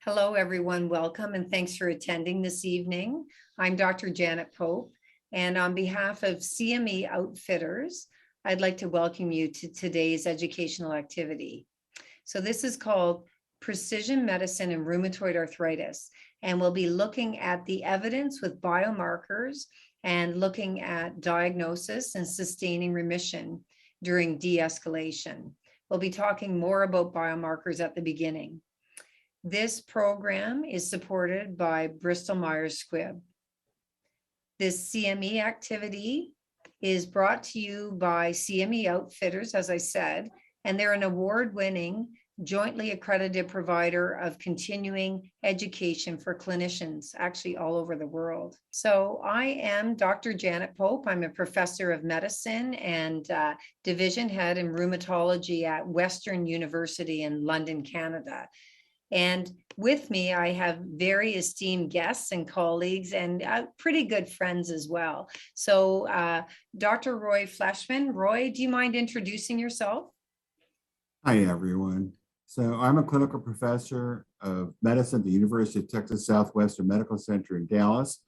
Hello, everyone. Welcome and thanks for attending this evening. I'm Dr. Janet Pope, and on behalf of CME Outfitters, I'd like to welcome you to today's educational activity. So this is called Precision Medicine and Rheumatoid Arthritis, and we'll be looking at the evidence with biomarkers and looking at diagnosis and sustaining remission during de-escalation. We'll be talking more about biomarkers at the beginning. This program is supported by Bristol Myers Squibb. This CME activity is brought to you by CME Outfitters, as I said, and they're an award-winning, jointly accredited provider of continuing education for clinicians, actually all over the world. So I am Dr. Janet Pope. I'm a professor of medicine and division head in rheumatology at Western University in London, Canada. And with me, I have very esteemed guests and colleagues and pretty good friends as well. So Dr. Roy Fleshman. Roy, do you mind introducing yourself? Hi, everyone. So I'm a clinical professor of medicine at the University of Texas Southwestern Medical Center in Dallas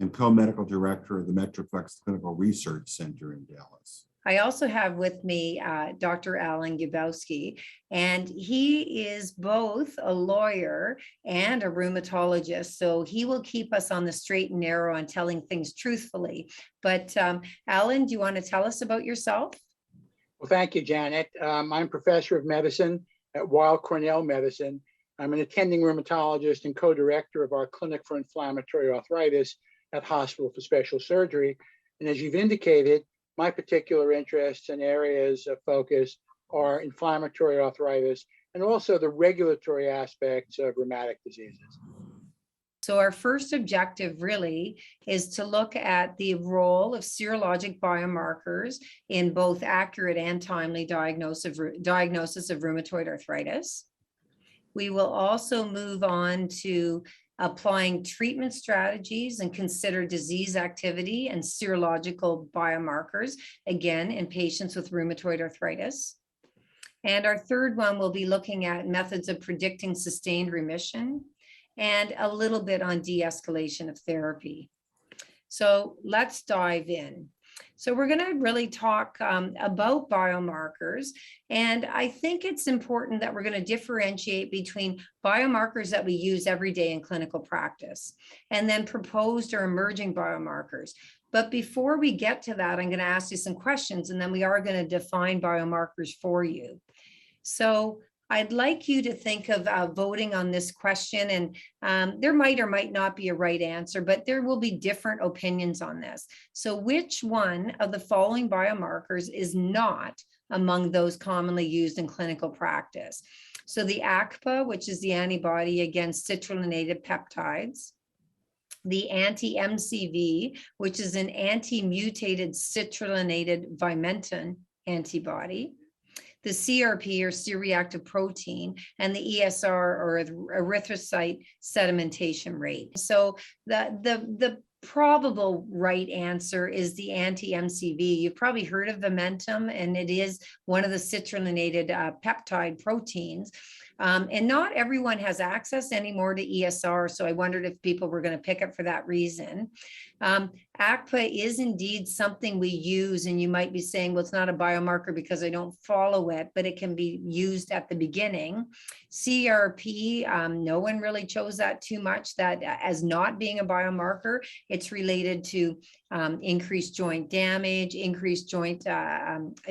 and co-medical director of the Metroplex Clinical Research Center in Dallas. I also have with me Dr. Alan Gubowski, and he is both a lawyer and a rheumatologist, so he will keep us on the straight and narrow on telling things truthfully. But Alan, do you want to tell us about yourself? Well, thank you, Janet. I'm professor of medicine at Weill Cornell Medicine. I'm an attending rheumatologist and co-director of our Clinic for Inflammatory Arthritis at Hospital for Special Surgery. And as you've indicated, my particular interests and areas of focus are inflammatory arthritis and also the regulatory aspects of rheumatic diseases. So our first objective really is to look at the role of serologic biomarkers in both accurate and timely diagnosis of rheumatoid arthritis. We will also move on to applying treatment strategies and consider disease activity and serological biomarkers, again, in patients with rheumatoid arthritis. And our third one will be looking at methods of predicting sustained remission and a little bit on de-escalation of therapy. So let's dive in. So we're going to really talk about biomarkers, and I think it's important that we're going to differentiate between biomarkers that we use every day in clinical practice and then proposed or emerging biomarkers. But before we get to that, I'm going to ask you some questions, and then we are going to define biomarkers for you. So I'd like you to think of voting on this question, and there might or might not be a right answer, but there will be different opinions on this. So which one of the following biomarkers is not among those commonly used in clinical practice? So the ACPA, which is the antibody against citrullinated peptides, the anti-MCV, which is an anti-mutated citrullinated vimentin antibody, the CRP or C-reactive protein, and the ESR or erythrocyte sedimentation rate. So the probable right answer is the anti-MCV. You've probably heard of Vimentum, and it is one of the citrullinated peptide proteins. And not everyone has access anymore to ESR, so I wondered if people were going to pick it for that reason. ACPA is indeed something we use, and you might be saying, well, it's not a biomarker because I don't follow it, but it can be used at the beginning. CRP, no one really chose that too much, that as not being a biomarker. It's related to increased joint damage, increased joint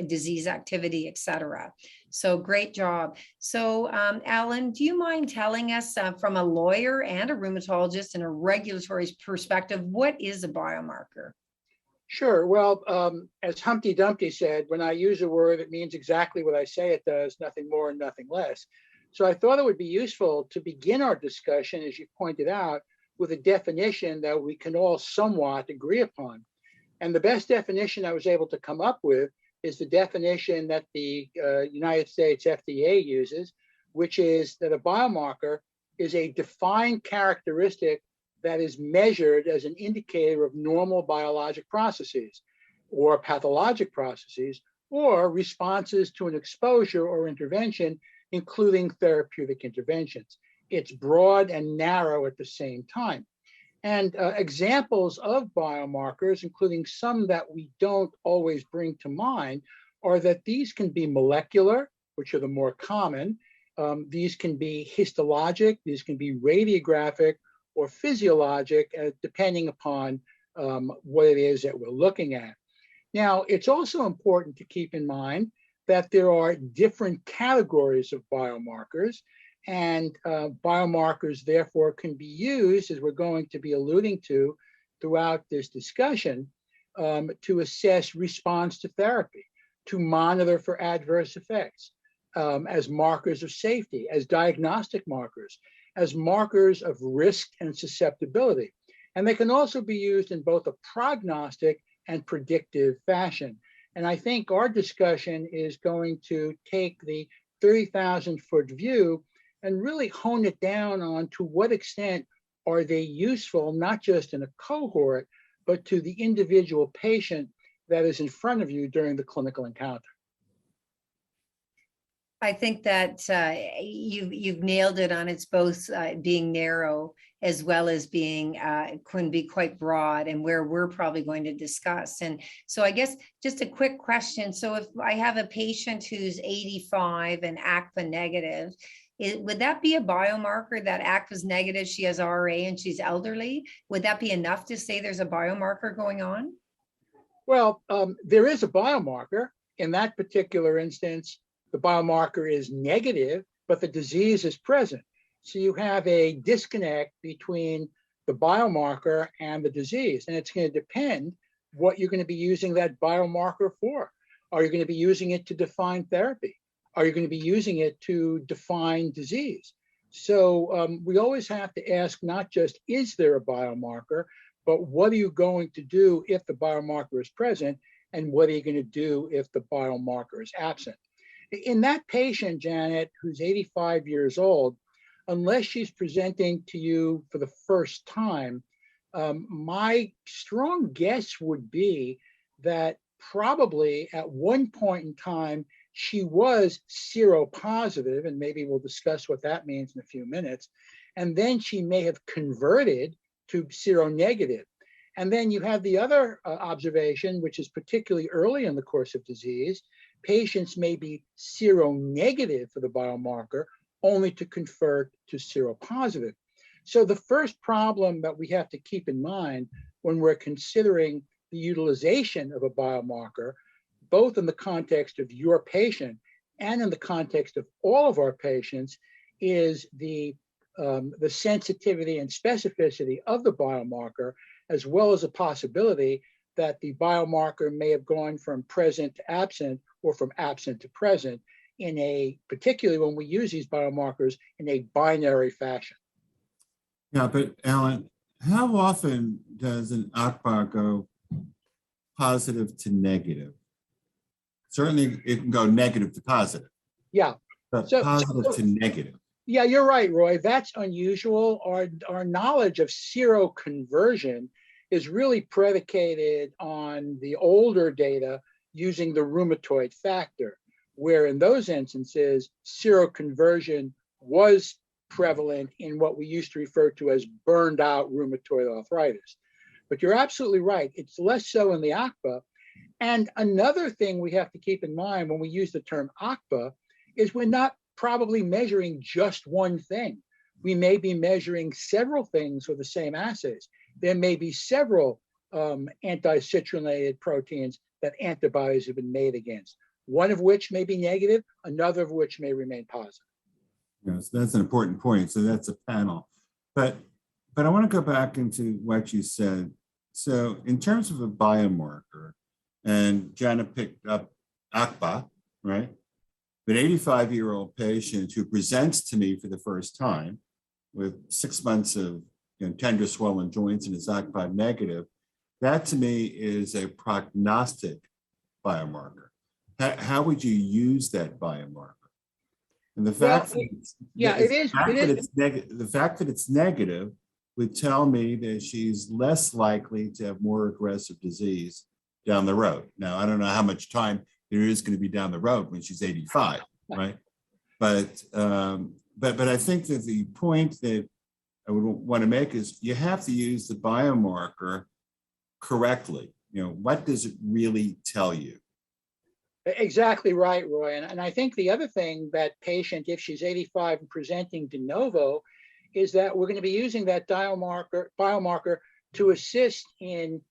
disease activity, etc. So great job. So Alan, do you mind telling us from a lawyer and a rheumatologist and a regulatory perspective, what is a biomarker? Sure. Well, as Humpty Dumpty said, when I use a word, it means exactly what I say it does, nothing more and nothing less. So I thought it would be useful to begin our discussion, as you pointed out, with a definition that we can all somewhat agree upon. And the best definition I was able to come up with is the definition that the United States FDA uses, which is that a biomarker is a defined characteristic that is measured as an indicator of normal biologic processes or pathologic processes or responses to an exposure or intervention, including therapeutic interventions. it's broad and narrow at the same time. And examples of biomarkers, including some that we don't always bring to mind, are that these can be molecular, which are the more common. These can be histologic, these can be radiographic or physiologic, depending upon what it is that we're looking at. Now, it's also important to keep in mind that there are different categories of biomarkers, and biomarkers therefore can be used, as we're going to be alluding to throughout this discussion, to assess response to therapy, to monitor for adverse effects, as markers of safety, as diagnostic markers, as markers of risk and susceptibility. And they can also be used in both a prognostic and predictive fashion. And I think our discussion is going to take the 30,000-foot view and really hone it down on to what extent are they useful, not just in a cohort, but to the individual patient that is in front of you during the clinical encounter. I think that you've nailed it on. It's both being narrow as well as being can be quite broad, and where we're probably going to discuss. And so I guess just a quick question. So if I have a patient who's 85 and ACPA negative, would that be a biomarker that ACPA is negative, she has RA and she's elderly? Would that be enough to say there's a biomarker going on? Well, there is a biomarker. In that particular instance, the biomarker is negative, but the disease is present. So you have a disconnect between the biomarker and the disease. And it's going to depend what you're going to be using that biomarker for. Are you going to be using it to define therapy? Are you going to be using it to define disease? So we always have to ask not just, is there a biomarker, but what are you going to do if the biomarker is present? And what are you going to do if the biomarker is absent? In that patient, Janet, who's 85 years old, unless she's presenting to you for the first time, my strong guess would be that probably at one point in time, she was seropositive, and maybe we'll discuss what that means in a few minutes. And then she may have converted to seronegative. And then you have the other observation, which is particularly early in the course of disease. Patients may be seronegative for the biomarker, only to convert to seropositive. So the first problem that we have to keep in mind when we're considering the utilization of a biomarker, both in the context of your patient and in the context of all of our patients, is the sensitivity and specificity of the biomarker, as well as a possibility that the biomarker may have gone from present to absent or from absent to present in a, particularly when we use these biomarkers in a binary fashion. Yeah, but Alan, how often does an ACPA go positive to negative? Certainly it can go negative to positive. Yeah. But positive to negative. Yeah, you're right, Roy. That's unusual. Our knowledge of seroconversion is really predicated on the older data using the rheumatoid factor, where in those instances, seroconversion was prevalent in what we used to refer to as burned out rheumatoid arthritis. But you're absolutely right. It's less so in the ACPA. And another thing we have to keep in mind when we use the term ACPA is we're not probably measuring just one thing. We may be measuring several things for the same assays. There may be several anti-citrullinated proteins that antibodies have been made against, one of which may be negative, another of which may remain positive. Yes, that's an important point. So that's a panel. But I want to go back into what you said. So in terms of a biomarker, and Janet picked up ACPA, right? An 85-year-old patient who presents to me for the first time with 6 months of tender swollen joints and is ACPA negative, that to me is a prognostic biomarker. How would you use that biomarker? And the fact the fact that it's negative would tell me that she's less likely to have more aggressive disease down the road. Now, I don't know how much time there is going to be down the road when she's 85, right? But but I think that the point that I would want to make is you have to use the biomarker correctly. What does it really tell you? Exactly right, Roy. And I think the other thing that patient, if she's 85 and presenting de novo, is that we're going to be using that biomarker to assist in,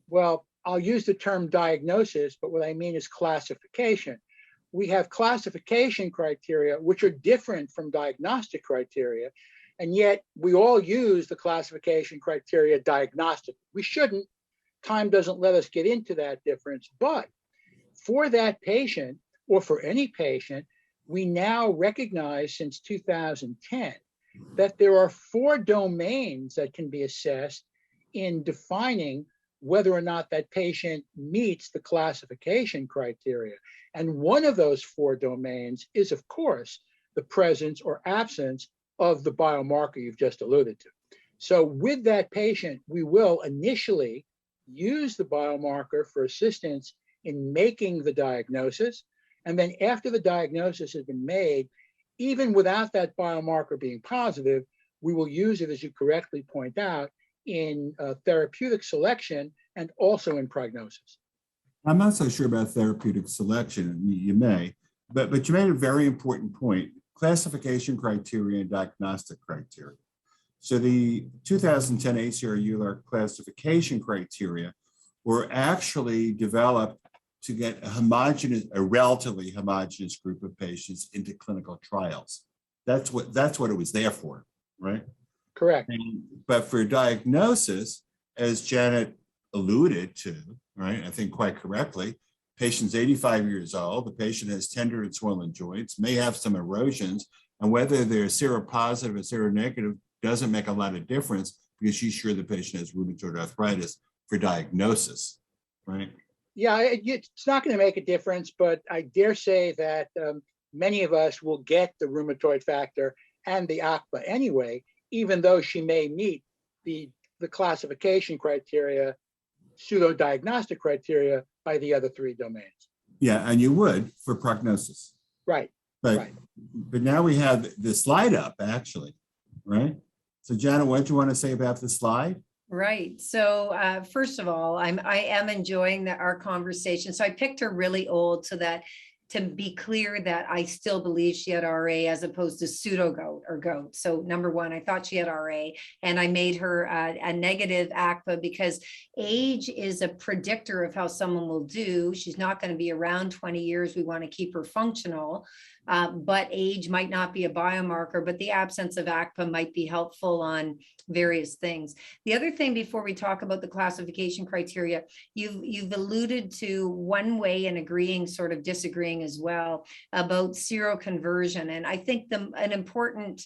well, I'll use the term diagnosis, but what I mean is classification. We have classification criteria, which are different from diagnostic criteria, and yet we all use the classification criteria diagnostic. We shouldn't. Time doesn't let us get into that difference, but for that patient, or for any patient, we now recognize since 2010 that there are 4 domains that can be assessed in defining whether or not that patient meets the classification criteria. And one of those 4 domains is, of course, the presence or absence of the biomarker you've just alluded to. So with that patient, we will initially use the biomarker for assistance in making the diagnosis. And then after the diagnosis has been made, even without that biomarker being positive, we will use it, as you correctly point out, in therapeutic selection and also in prognosis. I'm not so sure about therapeutic selection. You may, but you made a very important point: classification criteria and diagnostic criteria. So the 2010 ACR-EULAR classification criteria were actually developed to get a relatively homogeneous group of patients into clinical trials. That's what it was there for, right? Correct. But for diagnosis, as Janet alluded to, right, I think quite correctly, patient's 85 years old, the patient has tender and swollen joints, may have some erosions, and whether they're seropositive or seronegative doesn't make a lot of difference because she's sure the patient has rheumatoid arthritis for diagnosis, right? Yeah, it's not going to make a difference, but I dare say that many of us will get the rheumatoid factor and the ACPA anyway, even though she may meet the classification criteria, pseudo-diagnostic criteria by the other 3 domains. Yeah, and you would for prognosis. Right. But, right. But now we have the slide up, actually, right? So Janet, what do you want to say about the slide? Right. So first of all, I am enjoying our conversation. So I picked her really old so that to be clear that I still believe she had RA as opposed to pseudo gout or goat. So number one, I thought she had RA, and I made her a negative ACPA because age is a predictor of how someone will do. She's not going to be around 20 years. We want to keep her functional. But age might not be a biomarker, but the absence of ACPA might be helpful on various things. The other thing before we talk about the classification criteria, you've alluded to one way and agreeing, sort of disagreeing as well about seroconversion. And I think an important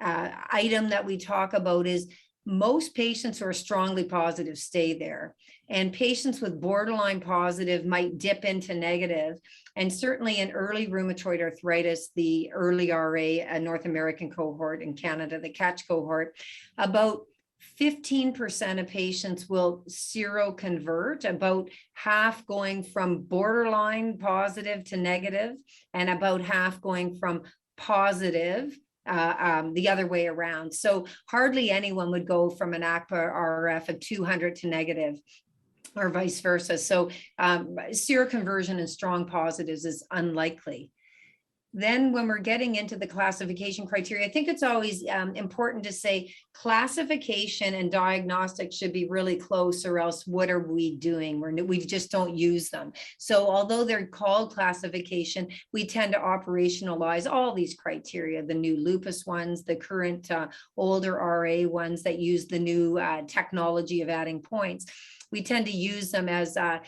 item that we talk about is most patients who are strongly positive stay there. And patients with borderline positive might dip into negative. And certainly in early rheumatoid arthritis, the early RA, a North American cohort, in Canada, the CATCH cohort, about 15% of patients will seroconvert, about half going from borderline positive to negative, and about half going from positive the other way around. So hardly anyone would go from an ACPA RF of 200 to negative, or vice versa. So seroconversion in strong positives is unlikely. Then when we're getting into the classification criteria, I think it's always important to say classification and diagnostic should be really close, or else what are we doing? We just don't use them. So although they're called classification, we tend to operationalize all these criteria, the new lupus ones, the current older RA ones that use the new technology of adding points. We tend to use them as, I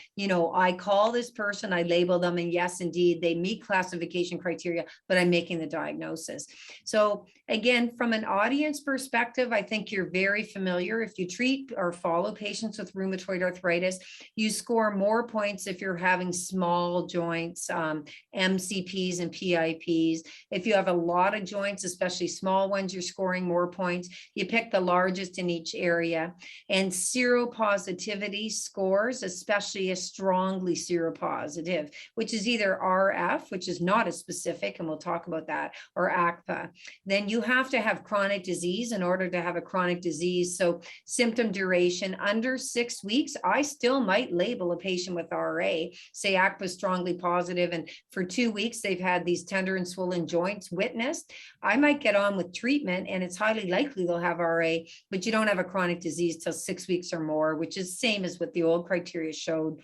call this person, I label them, and yes, indeed, they meet classification criteria, but I'm making the diagnosis. So again, from an audience perspective, I think you're very familiar. If you treat or follow patients with rheumatoid arthritis, you score more points if you're having small joints, MCPs and PIPs. If you have a lot of joints, especially small ones, you're scoring more points. You pick the largest in each area. And seropositivity gravity scores, especially a strongly seropositive, which is either RF, which is not as specific, and we'll talk about that, or ACPA. Then you have to have chronic disease in order to have a chronic disease. So symptom duration under 6 weeks, I still might label a patient with RA, say ACPA strongly positive, and for 2 weeks they've had these tender and swollen joints witnessed. I might get on with treatment, and it's highly likely they'll have RA, but you don't have a chronic disease till 6 weeks or more, which is same as what the old criteria showed.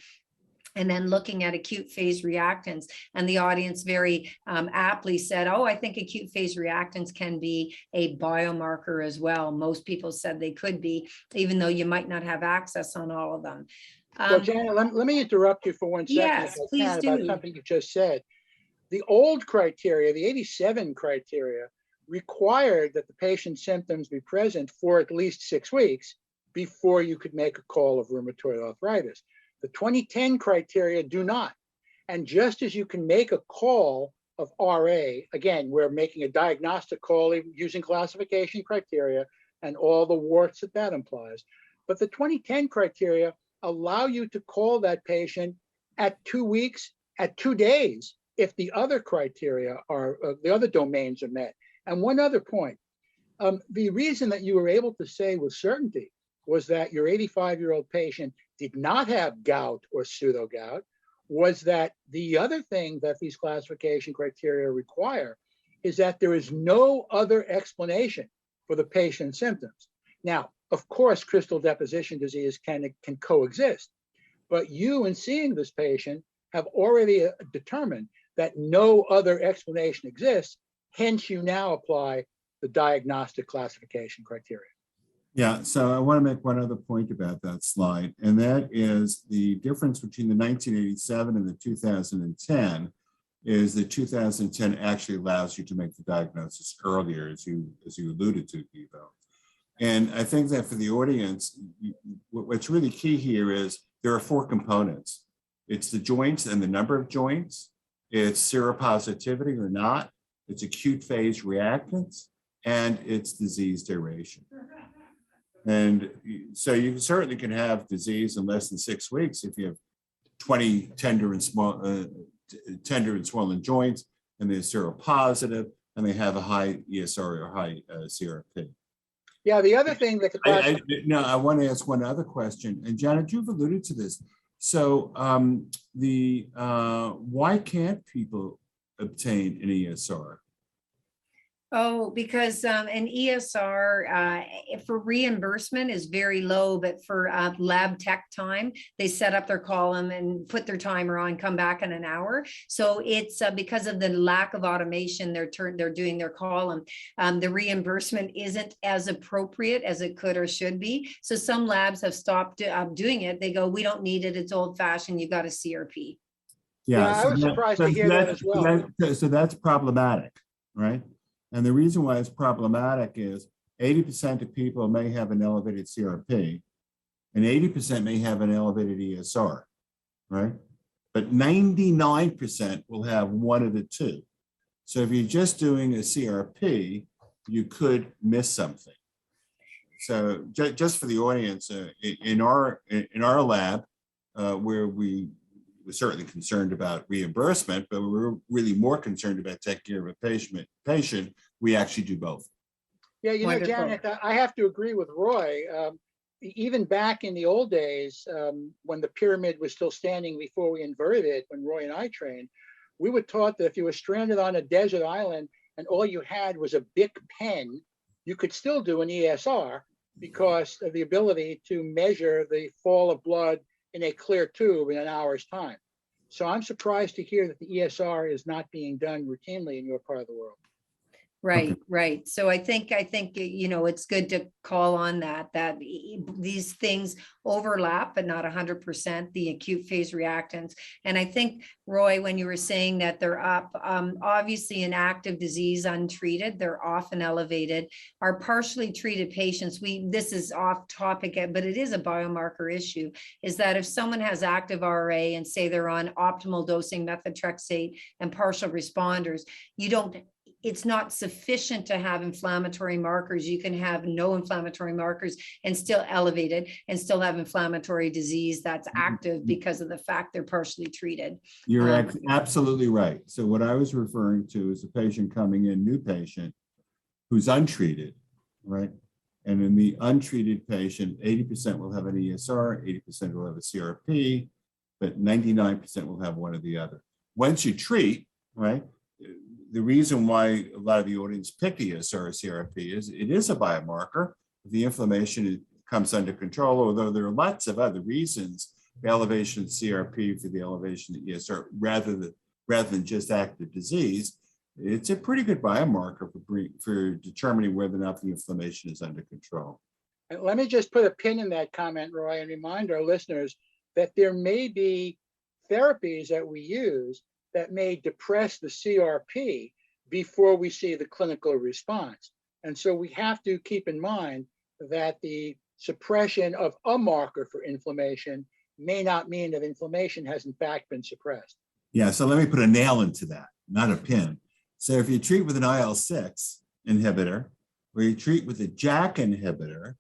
And then looking at acute phase reactants, and the audience very aptly said, oh, I think acute phase reactants can be a biomarker as well. Most people said they could be, even though you might not have access on all of them. Well, Janet, let me interrupt you for 1 second, Yes, if I please can, do. about something you just said. The old criteria, the 87 criteria, required that the patient's symptoms be present for at least 6 weeks before you could make a call of rheumatoid arthritis. The 2010 criteria do not. And just as you can make a call of RA, again, we're making a diagnostic call using classification criteria and all the warts that implies. But the 2010 criteria allow you to call that patient at 2 weeks, at 2 days, if the other criteria are, the other domains are met. And one other point, the reason that you were able to say with certainty was that your 85-year-old patient did not have gout or pseudo gout, was that the other thing that these classification criteria require is that there is no other explanation for the patient's symptoms. Now, of course, crystal deposition disease can coexist, but you, in seeing this patient, have already determined that no other explanation exists. Hence, you now apply the diagnostic classification criteria. Yeah, so I want to make one other point about that slide, and that is the difference between the 1987 and the 2010 is the 2010 actually allows you to make the diagnosis earlier, as you alluded to, Ivo. And I think that for the audience, what's really key here is there are 4 components. It's the joints and the number of joints. It's seropositivity or not. It's acute phase reactants, and it's disease duration. And so you certainly can have disease in less than 6 weeks if you have 20 tender and swollen joints, and they're seropositive, and they have a high ESR or high CRP. Yeah, the other thing that I want to ask one other question, and Janet, you've alluded to this. So why can't people obtain an ESR? Oh, because an ESR for reimbursement is very low, but for lab tech time, they set up their column and put their timer on, come back in an hour. So it's because of the lack of automation, they're doing their column. The reimbursement isn't as appropriate as it could or should be. So some labs have stopped doing it. They go, we don't need it. It's old fashioned. You got a CRP. Yeah, I was surprised to hear that as well. So that's problematic, right? And the reason why it's problematic is 80% of people may have an elevated CRP and 80% may have an elevated ESR, right? But 99% will have one of the two. So if you're just doing a CRP, you could miss something. So just for the audience, in our lab, where we're certainly concerned about reimbursement, but we're really more concerned about taking care of a patient, we actually do both. Yeah, you know, Janet, I have to agree with Roy. Even back in the old days, when the pyramid was still standing before we inverted it, when Roy and I trained, we were taught that if you were stranded on a desert island and all you had was a Bic pen, you could still do an ESR because of the ability to measure the fall of blood in a clear tube in an hour's time. So I'm surprised to hear that the ESR is not being done routinely in your part of the world. Right, Okay. right. So I think, you know, it's good to call on that these things overlap, but not 100%, the acute phase reactants. And I think, Roy, when you were saying that they're up, obviously in active disease untreated, they're often elevated. Our partially treated patients, this is off topic, but it is a biomarker issue, is that if someone has active RA and say they're on optimal dosing methotrexate and partial responders, it's not sufficient to have inflammatory markers. You can have no inflammatory markers and still elevated and still have inflammatory disease that's active because of the fact they're partially treated. You're absolutely right. So what I was referring to is a patient coming in, new patient, who's untreated, right? And in the untreated patient, 80% will have an ESR, 80% will have a CRP, but 99% will have one or the other. Once you treat, right, the reason why a lot of the audience pick ESR or CRP is it is a biomarker. The inflammation comes under control, although there are lots of other reasons, the elevation of CRP for the elevation of ESR, rather than just active disease. It's a pretty good biomarker for determining whether or not the inflammation is under control. And let me just put a pin in that comment, Roy, and remind our listeners that there may be therapies that we use that may depress the CRP before we see the clinical response. And so we have to keep in mind that the suppression of a marker for inflammation may not mean that inflammation has in fact been suppressed. Yeah, so let me put a nail into that, not a pin. So if you treat with an IL-6 inhibitor, or you treat with a JAK inhibitor,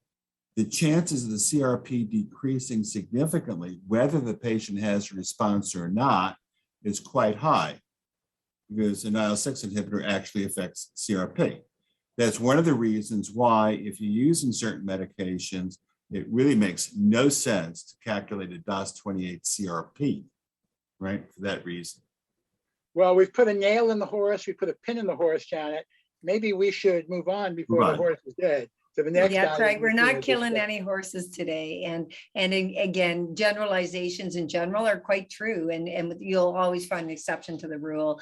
the chances of the CRP decreasing significantly, whether the patient has a response or not, is quite high, because an IL-6 inhibitor actually affects CRP. That's one of the reasons why, if you're using certain medications, it really makes no sense to calculate a DOS28 CRP, right, for that reason. Well, we've put a nail in the horse, we put a pin in the horse, Janet. Maybe we should move on before the horse is dead. So the next That's right. We're not killing discuss. any horses today. And again, generalizations in general are quite true. And you'll always find an exception to the rule,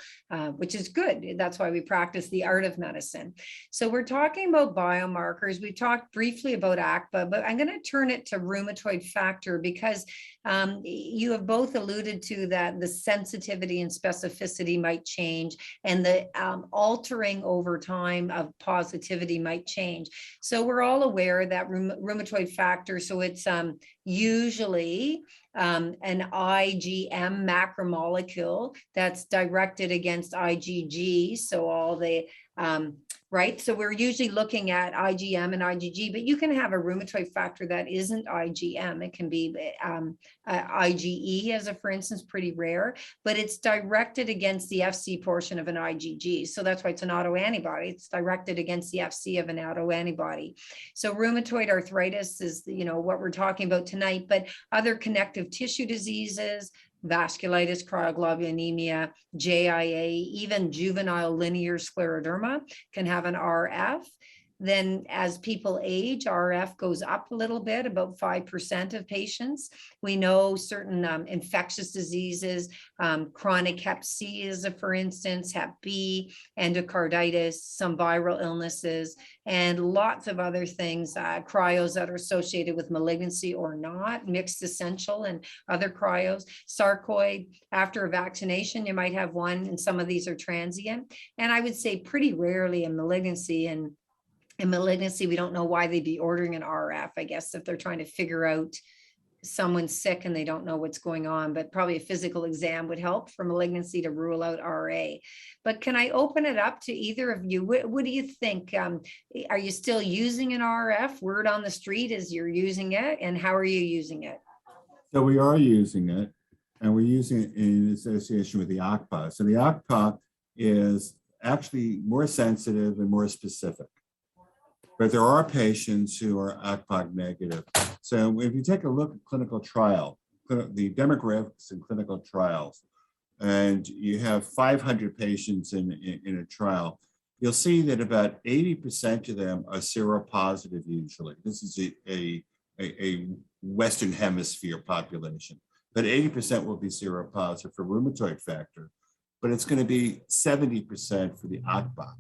which is good. That's why we practice the art of medicine. So we're talking about biomarkers. We talked briefly about ACPA, but I'm going to turn it to rheumatoid factor because you have both alluded to that the sensitivity and specificity might change and the altering over time of positivity might change. So we're all aware that rheumatoid factor, so it's usually an IgM macromolecule that's directed against IgG. So all the right? So we're usually looking at IgM and IgG, but you can have a rheumatoid factor that isn't IgM. It can be IgE, as a for instance, pretty rare, but it's directed against the FC portion of an IgG. So that's why it's an autoantibody. It's directed against the FC of an autoantibody. So rheumatoid arthritis is, what we're talking about tonight, but other connective tissue diseases, vasculitis, cryoglobulinemia, JIA, even juvenile linear scleroderma can have an RF. Then as people age, RF goes up a little bit, about 5% of patients. We know certain infectious diseases, chronic hep C is for instance, hep B, endocarditis, some viral illnesses, and lots of other things, cryos that are associated with malignancy or not, mixed essential and other cryos, sarcoid. After a vaccination, you might have one, and some of these are transient. And I would say pretty rarely in malignancy, and in malignancy, we don't know why they'd be ordering an RF, I guess, if they're trying to figure out someone's sick and they don't know what's going on, but probably a physical exam would help for malignancy to rule out RA. But can I open it up to either of you? What do you think? Are you still using an RF? Word on the street is you're using it, and how are you using it? So we are using it, and we're using it in association with the ACPA. So the ACPA is actually more sensitive and more specific. But there are patients who are ACPA negative. So if you take a look at clinical trial, the demographics in clinical trials, and you have 500 patients in a trial, you'll see that about 80% of them are seropositive usually. This is a Western Hemisphere population, but 80% will be seropositive for rheumatoid factor, but it's going to be 70% for the ACPA.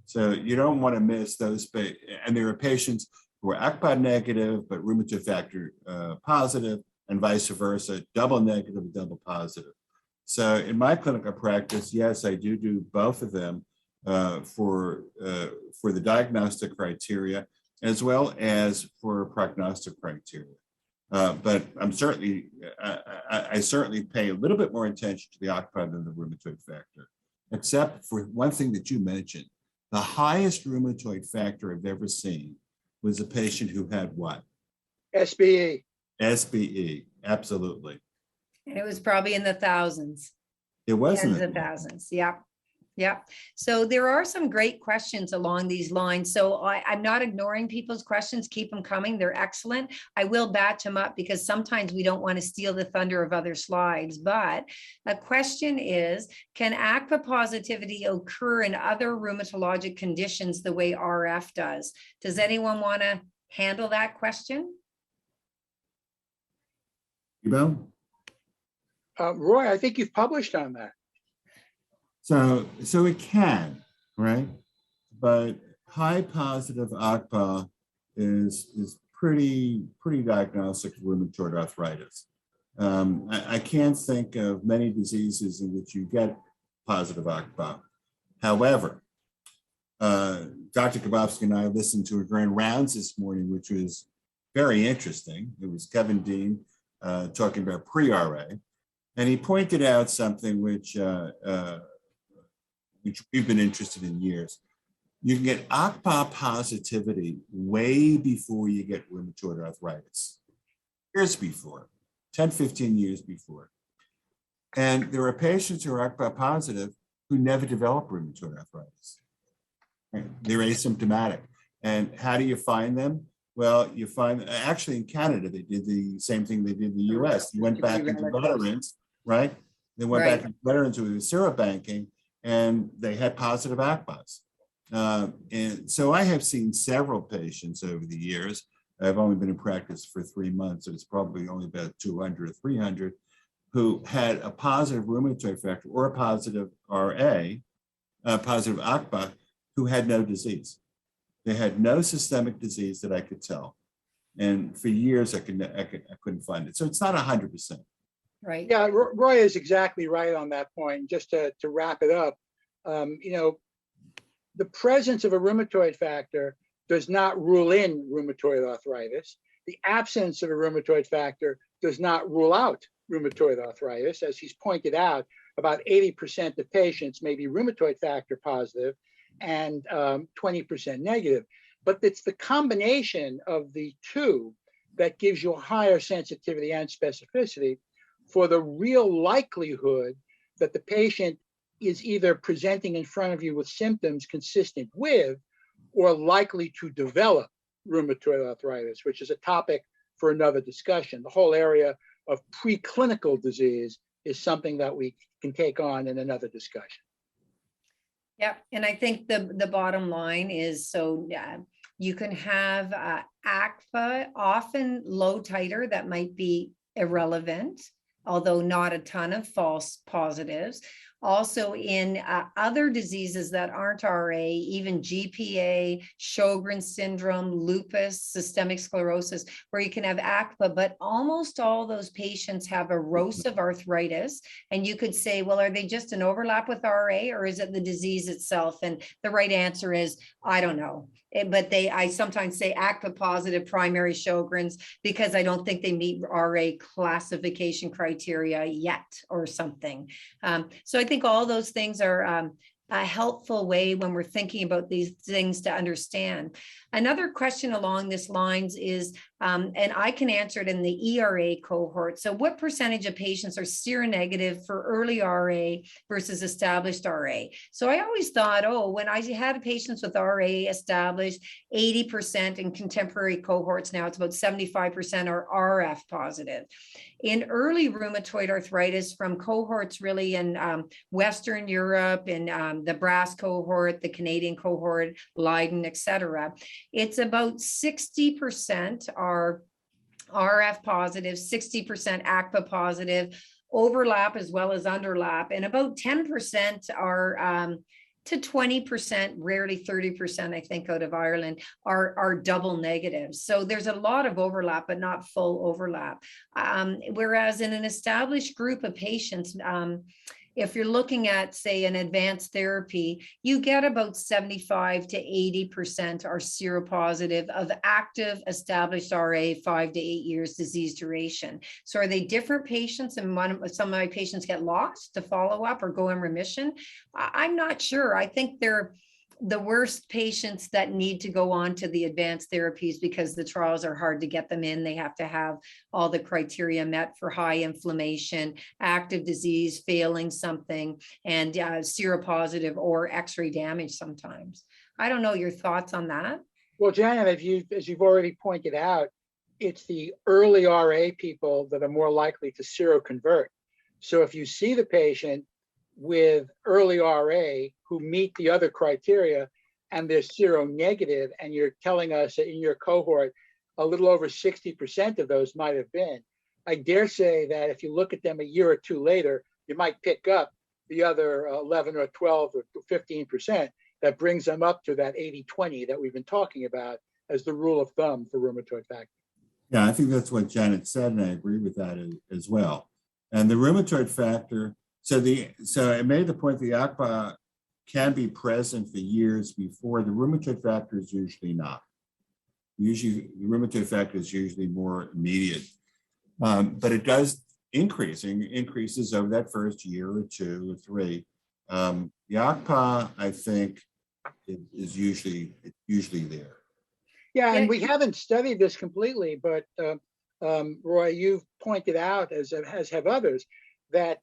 So you don't want to miss those, and there are patients who are ACPA negative, but rheumatoid factor positive, and vice versa, double negative, double positive. So in my clinical practice, yes, I do both of them for the diagnostic criteria, as well as for prognostic criteria. But I'm certainly, I certainly pay a little bit more attention to the ACPA than the rheumatoid factor. except for one thing that you mentioned. The highest rheumatoid factor I've ever seen was a patient who had what? SBE. SBE, absolutely. And it was probably in the thousands, It wasn't. tens of thousands. Yeah. Yeah. So there are some great questions along these lines. So I'm not ignoring people's questions. Keep them coming. They're excellent. I will batch them up because sometimes we don't want to steal the thunder of other slides. But a question is, can ACPA positivity occur in other rheumatologic conditions the way RF does? Does anyone want to handle that question? You know? Roy, I think you've published on that. So it can, right? But high positive ACPA is pretty diagnostic of rheumatoid arthritis. I can't think of many diseases in which you get positive ACPA. However, Dr. Grabowski and I listened to a grand rounds this morning, which was very interesting. It was Kevin Dean talking about pre-RA, and he pointed out something which we've been interested in years. You can get ACPA positivity way before you get rheumatoid arthritis. Years before, 10, 15 years before. And there are patients who are ACPA positive who never develop rheumatoid arthritis. Right? They're asymptomatic. And how do you find them? Well, you find, actually in Canada, they did the same thing they did in the US. They went back into veterans, right? They went back into veterans with serobanking, and they had positive ACPAs. And so I have seen several patients over the years. I've only been in practice for 3 months, so it's probably only about 200 or 300 who had a positive rheumatoid factor or a positive RA, positive ACPA, who had no disease. They had no systemic disease that I could tell. And for years, I couldn't find it. So it's not 100%. Right. Yeah, Roy is exactly right on that point. Just to wrap it up, you know, the presence of a rheumatoid factor does not rule in rheumatoid arthritis. The absence of a rheumatoid factor does not rule out rheumatoid arthritis. As he's pointed out, about 80% of patients may be rheumatoid factor positive and 20% negative. But it's the combination of the two that gives you a higher sensitivity and specificity for the real likelihood that the patient is either presenting in front of you with symptoms consistent with or likely to develop rheumatoid arthritis, which is a topic for another discussion. The whole area of preclinical disease is something that we can take on in another discussion. Yeah, and I think the bottom line is, so you can have ACPA, often low titer, that might be irrelevant, although not a ton of false positives. Also in other diseases that aren't RA, even GPA, Sjogren's syndrome, lupus, systemic sclerosis, where you can have ACPA, but almost all those patients have erosive arthritis. And you could say, well, are they just an overlap with RA, or is it the disease itself? And the right answer is, I don't know. But I sometimes say ACPA positive primary Sjogren's because I don't think they meet RA classification criteria yet or something. So I think all those things are a helpful way when we're thinking about these things to understand. Another question along this lines is, and I can answer it in the ERA cohort. So what percentage of patients are seronegative for early RA versus established RA? So I always thought, oh, when I had patients with RA established, 80% in contemporary cohorts, now it's about 75% are RF positive. In early rheumatoid arthritis from cohorts really in Western Europe, in the BRASS cohort, the Canadian cohort, Leiden, et cetera, it's about 60% are RF positive, 60% ACPA positive, overlap as well as underlap, and about 10% are to 20%, rarely 30%, I think, out of Ireland are double negatives. So there's a lot of overlap, but not full overlap. Whereas in an established group of patients, if you're looking at, say, an advanced therapy, you get about 75 to 80% are seropositive of active established RA, 5 to 8 years disease duration. So are they different patients, and some of my patients get lost to follow up or go in remission? I'm not sure. I think they're the worst patients that need to go on to the advanced therapies because the trials are hard to get them in. They have to have all the criteria met for high inflammation, active disease, failing something, and seropositive or X-ray damage sometimes. I don't know your thoughts on that. Well, Janet, as you've already pointed out, it's the early RA people that are more likely to seroconvert. So if you see the patient with early RA who meet the other criteria and they're seronegative, and you're telling us that in your cohort, a little over 60% of those might have been, I dare say that if you look at them a year or two later, you might pick up the other 11 or 12 or 15% that brings them up to that 80-20 that we've been talking about as the rule of thumb for rheumatoid factor. Yeah, I think that's what Janet said, and I agree with that as well. And the rheumatoid factor, so I made the point the ACPA can be present for years before. The rheumatoid factor is usually not. Usually, the rheumatoid factor is usually more immediate, but it does increases over that first year or two or three. The ACPA, I think, is usually there. Yeah, and we haven't studied this completely, but Roy, you've pointed out, as have others, that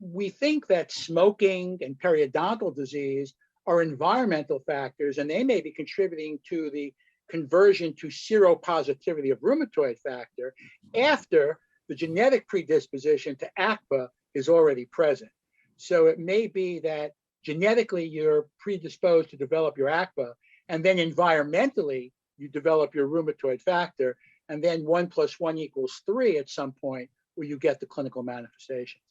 we think that smoking and periodontal disease are environmental factors, and they may be contributing to the conversion to seropositivity of rheumatoid factor after the genetic predisposition to ACPA is already present. So it may be that genetically you're predisposed to develop your ACPA, and then environmentally you develop your rheumatoid factor, and then 1 + 1 = 3 at some point where you get the clinical manifestations.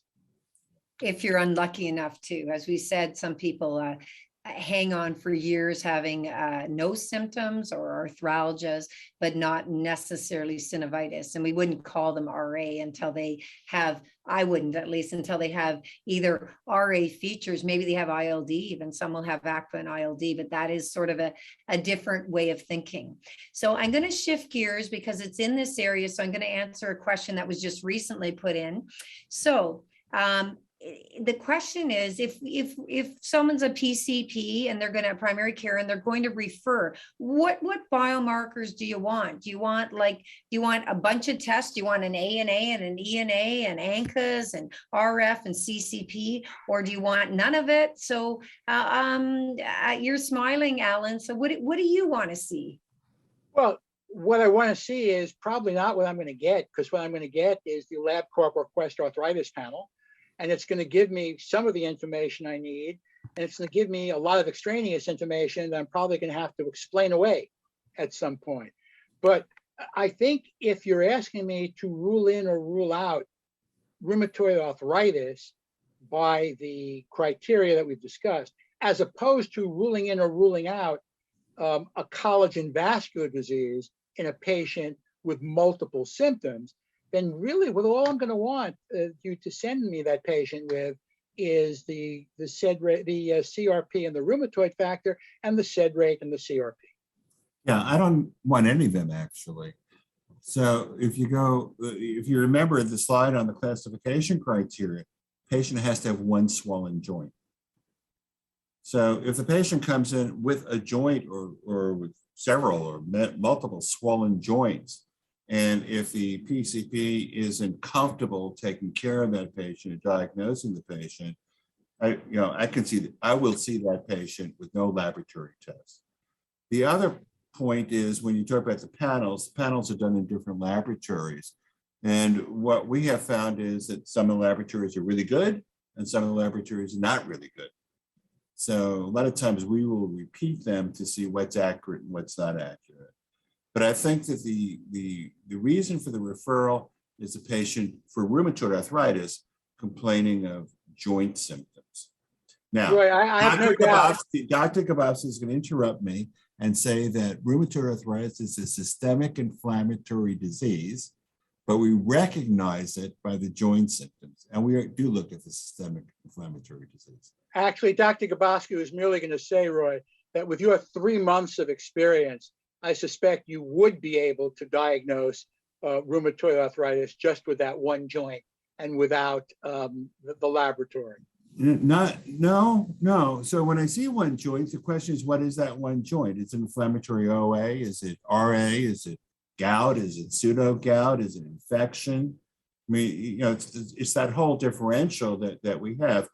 If you're unlucky enough to, as we said, some people hang on for years having no symptoms or arthralgias, but not necessarily synovitis. And we wouldn't call them RA until they have, I wouldn't at least, until they have either RA features. Maybe they have ILD, even some will have ACPA and ILD, but that is sort of a different way of thinking. So I'm going to shift gears because it's in this area. So I'm going to answer a question that was just recently put in. So the question is, if someone's a PCP and they're going to have primary care and they're going to refer, what biomarkers do you want? Do you want a bunch of tests? Do you want an ANA and an ENA and ANCAs and RF and CCP, or do you want none of it? So you're smiling, Alan. So what do you want to see? Well, what I want to see is probably not what I'm going to get, because what I'm going to get is the LabCorp Request Arthritis panel. And it's going to give me some of the information I need. And it's going to give me a lot of extraneous information that I'm probably going to have to explain away at some point. But I think if you're asking me to rule in or rule out rheumatoid arthritis by the criteria that we've discussed, as opposed to ruling in or ruling out a collagen vascular disease in a patient with multiple symptoms, then really what all I'm going to want you to send me that patient with is the CRP and the rheumatoid factor and the SED rate and the CRP. Yeah, I don't want any of them actually. So if you remember the slide on the classification criteria, patient has to have one swollen joint. So if the patient comes in with a joint or with several or multiple swollen joints, and if the PCP isn't comfortable taking care of that patient and diagnosing the patient, I will see that patient with no laboratory tests. The other point is when you talk about the panels are done in different laboratories. And what we have found is that some of the laboratories are really good and some of the laboratories are not really good. So a lot of times we will repeat them to see what's accurate and what's not accurate. But I think that the reason for the referral is a patient for rheumatoid arthritis complaining of joint symptoms. Now, Roy, I have no doubt. Dr. Gabowski is going to interrupt me and say that rheumatoid arthritis is a systemic inflammatory disease but we recognize it by the joint symptoms. And we do look at the systemic inflammatory disease. Actually, Dr. Gaboski was merely going to say, Roy, that with your 3 months of experience, I suspect you would be able to diagnose rheumatoid arthritis just with that one joint and without the laboratory. No. So when I see one joint, the question is, what is that one joint? It's an inflammatory OA. Is it RA? Is it gout? Is it pseudo gout? Is it infection? I mean, it's that whole differential that we have.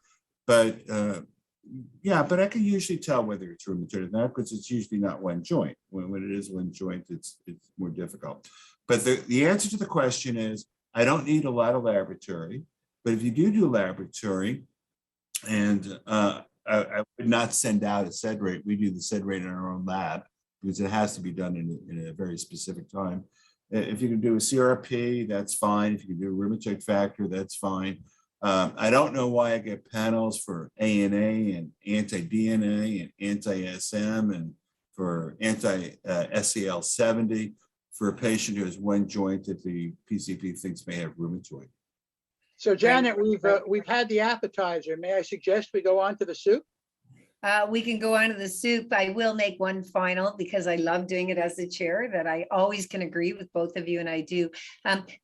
But but I can usually tell whether it's rheumatoid or not, because it's usually not one joint. When it is one joint, it's more difficult. But the answer to the question is, I don't need a lot of laboratory. But if you do laboratory, and I would not send out a SED rate. We do the SED rate in our own lab because it has to be done in a very specific time. If you can do a CRP, that's fine. If you can do a rheumatoid factor, that's fine. I don't know why I get panels for ANA and anti-DNA and anti-SM and for anti-SCL70 for a patient who has one joint that the PCP thinks may have rheumatoid. So Janet, we've had the appetizer. May I suggest we go on to the soup? We can go on to the soup. I will make one final, because I love doing it as the chair, that I always can agree with both of you, and I do.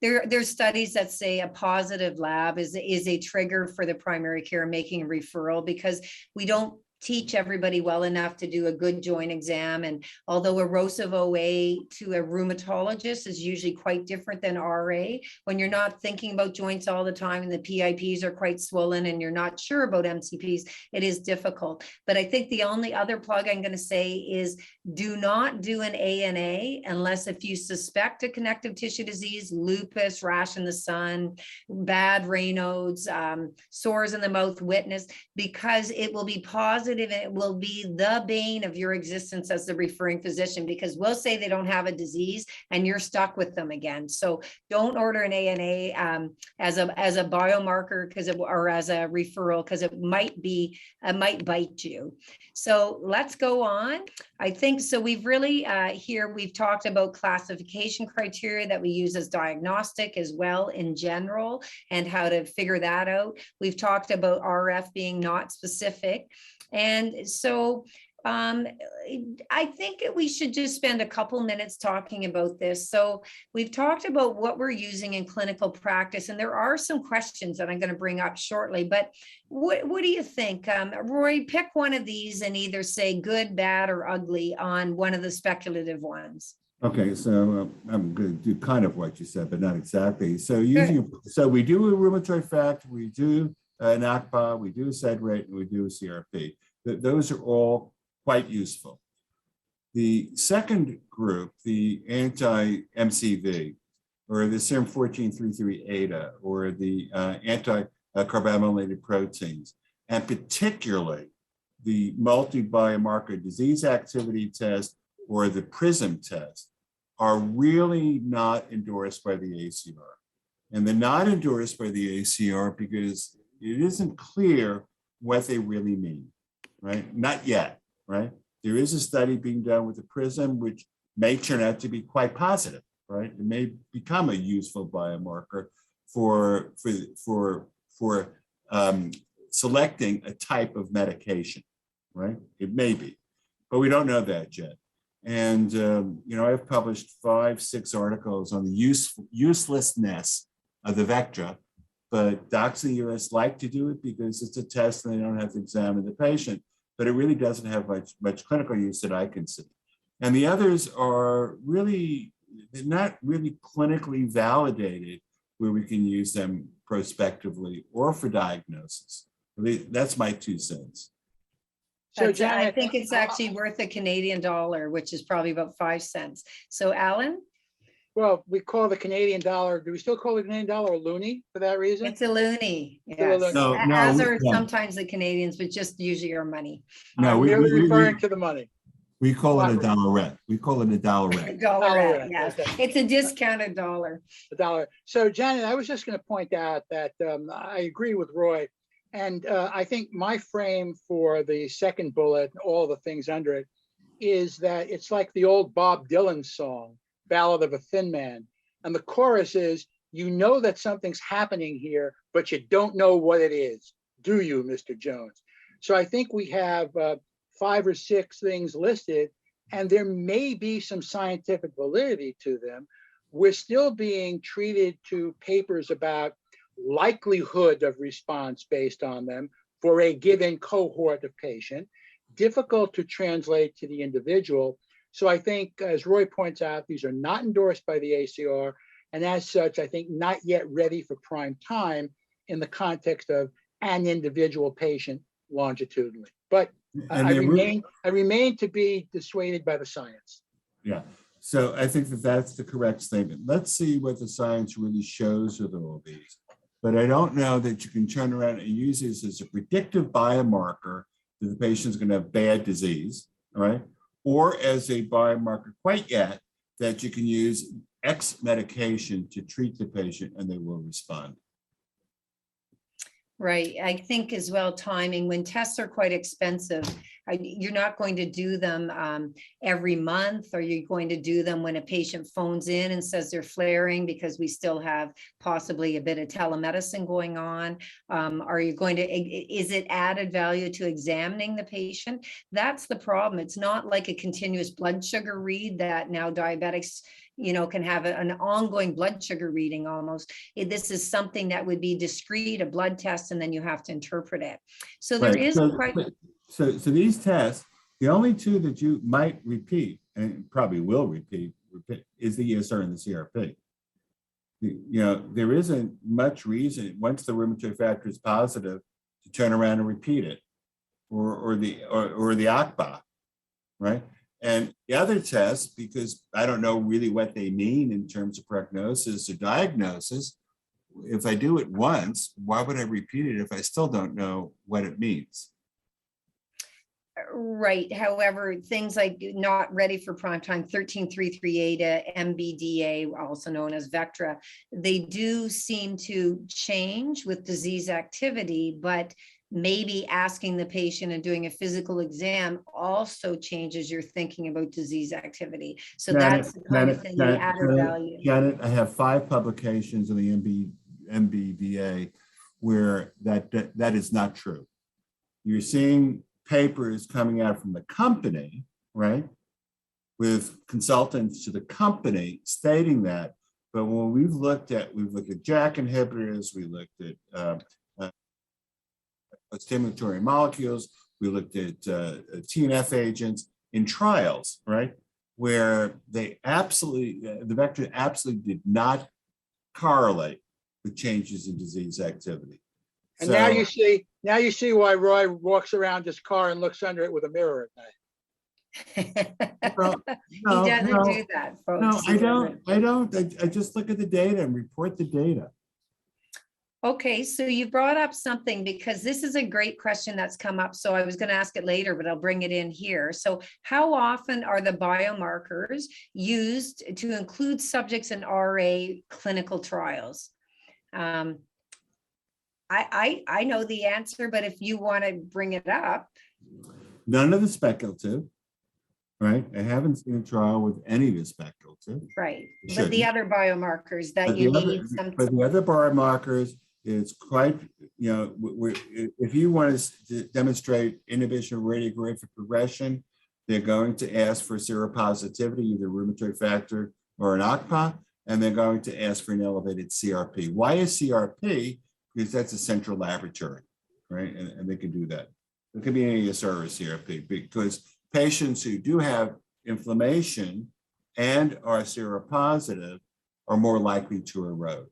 There's studies that say a positive lab is a trigger for the primary care making a referral, because we don't teach everybody well enough to do a good joint exam. And although erosive OA to a rheumatologist is usually quite different than RA, when you're not thinking about joints all the time and the PIPs are quite swollen and you're not sure about MCPs, it is difficult. But I think the only other plug I'm going to say is, do not do an ANA unless if you suspect a connective tissue disease, lupus, rash in the sun, bad Raynaud's, sores in the mouth, witness, because it will be positive and it will be the bane of your existence as the referring physician, because we'll say they don't have a disease and you're stuck with them again. So don't order an ANA as a biomarker or as a referral, because it might bite you. So let's go on. I think so. We've really we've talked about classification criteria that we use as diagnostic as well in general, and how to figure that out. We've talked about RF being not specific. And so I think we should just spend a couple minutes talking about this. So we've talked about what we're using in clinical practice, and there are some questions that I'm going to bring up shortly, but what do you think? Roy, pick one of these and either say good, bad, or ugly on one of the speculative ones. Okay, so I'm going to do kind of what you said, but not exactly. So we do a rheumatoid factor, we do an ACPA, we do a SED rate, and we do a CRP. Those are all quite useful. The second group, the anti-MCV, or the serum 14-33 eta, or the anti-carbamylated proteins, and particularly the multi-biomarker disease activity test or the PRISM test, are really not endorsed by the ACR. And they're not endorsed by the ACR because it isn't clear what they really mean, right? Not yet, right? There is a study being done with the PRISM, which may turn out to be quite positive, right? It may become a useful biomarker for selecting a type of medication, right? It may be, but we don't know that yet. And, I've published 5-6 articles on the uselessness of the Vectra, but docs in the US like to do it because it's a test and they don't have to examine the patient, but it really doesn't have much clinical use that I can see. And the others are really not really clinically validated where we can use them prospectively or for diagnosis. That's my 2 cents. So Janet, I think it's actually worth a Canadian dollar, which is probably about 5 cents. So Alan? Well, we call the Canadian dollar, do we still call the Canadian dollar a loonie for that reason? It's a loonie, Still a yes. loonie. As are sometimes the Canadians, but just usually our money. No, we're referring to the money. We call it a dollarette. We call it a dollarette. Dollarette, yes. Okay. It's a discounted dollar. A dollar. So Janet, I was just going to point out that I agree with Roy. And I think my frame for the second bullet and all the things under it is that it's like the old Bob Dylan song, Ballad of a Thin Man. And the chorus is, You know that something's happening here, but you don't know what it is. Do you, Mr. Jones? So I think we have 5 or 6 things listed, and there may be some scientific validity to them. We're still being treated to papers about likelihood of response based on them for a given cohort of patient, difficult to translate to the individual. So I think, as Roy points out, these are not endorsed by the ACR, and as such, I think not yet ready for prime time in the context of an individual patient longitudinally. But I remain to be dissuaded by the science. Yeah. So I think that that's the correct statement. Let's see what the science really shows with all of these. But I don't know that you can turn around and use this as a predictive biomarker that the patient's going to have bad disease, all right? Or as a biomarker quite yet that you can use X medication to treat the patient and they will respond. Right. I think as well, timing, when tests are quite expensive, you're not going to do them every month. Or you're going to do them when a patient phones in and says they're flaring, because we still have possibly a bit of telemedicine going on. Are you going to, is it added value to examining the patient? That's the problem. It's not like a continuous blood sugar read that now diabetics, you know, can have an ongoing blood sugar reading almost. This is something that would be discrete, a blood test, and then you have to interpret it. So there is quite. So these tests, the only 2 that you might repeat, and probably will repeat, is the ESR and the CRP. You know, there isn't much reason once the rheumatoid factor is positive to turn around and repeat it, or the ACPA, right? And the other tests, because I don't know really what they mean in terms of prognosis or diagnosis, if I do it once, why would I repeat it if I still don't know what it means? Right. However, things like not ready for prime time, 13-338, MBDA, also known as Vectra, they do seem to change with disease activity, but maybe asking the patient and doing a physical exam also changes your thinking about disease activity. So that's the kind of thing, the added value. Janet, I have 5 publications in the MBDA where that is not true. You're seeing papers coming out from the company, right, with consultants to the company stating that. But when we've looked at JAK inhibitors, we looked at stimulatory molecules, we looked at TNF agents in trials, right, where they the vector absolutely did not correlate with changes in disease activity. And so, now you see why Roy walks around his car and looks under it with a mirror at night. Well, he doesn't do that, folks. No, I don't. I just look at the data and report the data. Okay, so you brought up something, because this is a great question that's come up. So I was going to ask it later, but I'll bring it in here. So how often are the biomarkers used to include subjects in RA clinical trials? I know the answer, but if you want to bring it up. None of the speculative, right? I haven't seen a trial with any of the speculative. Right, but the other biomarkers that you need. But the other biomarkers is quite, you know, if you want to demonstrate inhibition of radiographic progression, they're going to ask for seropositivity, either rheumatoid factor or an ACPA, and they're going to ask for an elevated CRP. Why is CRP? Because that's a central laboratory, right? And they can do that. It could be an ESR or CRP, because patients who do have inflammation and are seropositive are more likely to erode.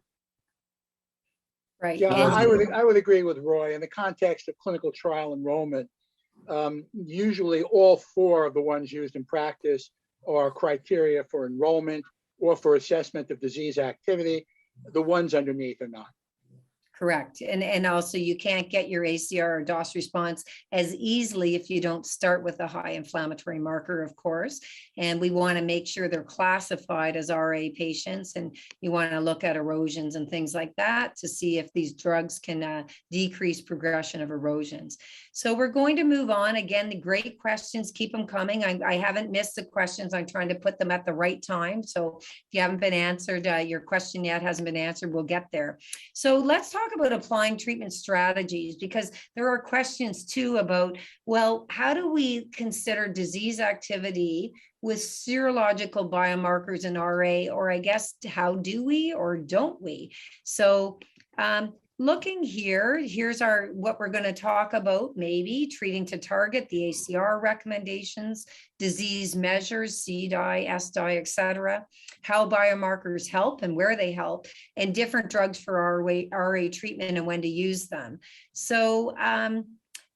Right. Yeah, I would agree with Roy. In the context of clinical trial enrollment, usually all 4 of the ones used in practice are criteria for enrollment or for assessment of disease activity. The ones underneath are not. Correct. And also you can't get your ACR or DOS response as easily if you don't start with a high inflammatory marker, of course. And we want to make sure they're classified as RA patients. And you want to look at erosions and things like that to see if these drugs can decrease progression of erosions. So we're going to move on. Again, the great questions, keep them coming. I haven't missed the questions. I'm trying to put them at the right time. So if you haven't been answered, your question yet hasn't been answered, we'll get there. So let's talk about applying treatment strategies, because there are questions too about, well, how do we consider disease activity with serological biomarkers in RA, or I guess, how do we or don't we? So looking here, here's what we're going to talk about, maybe treating to target, the ACR recommendations, disease measures, CDI, SDI, etc., how biomarkers help and where they help, and different drugs for RA treatment and when to use them. So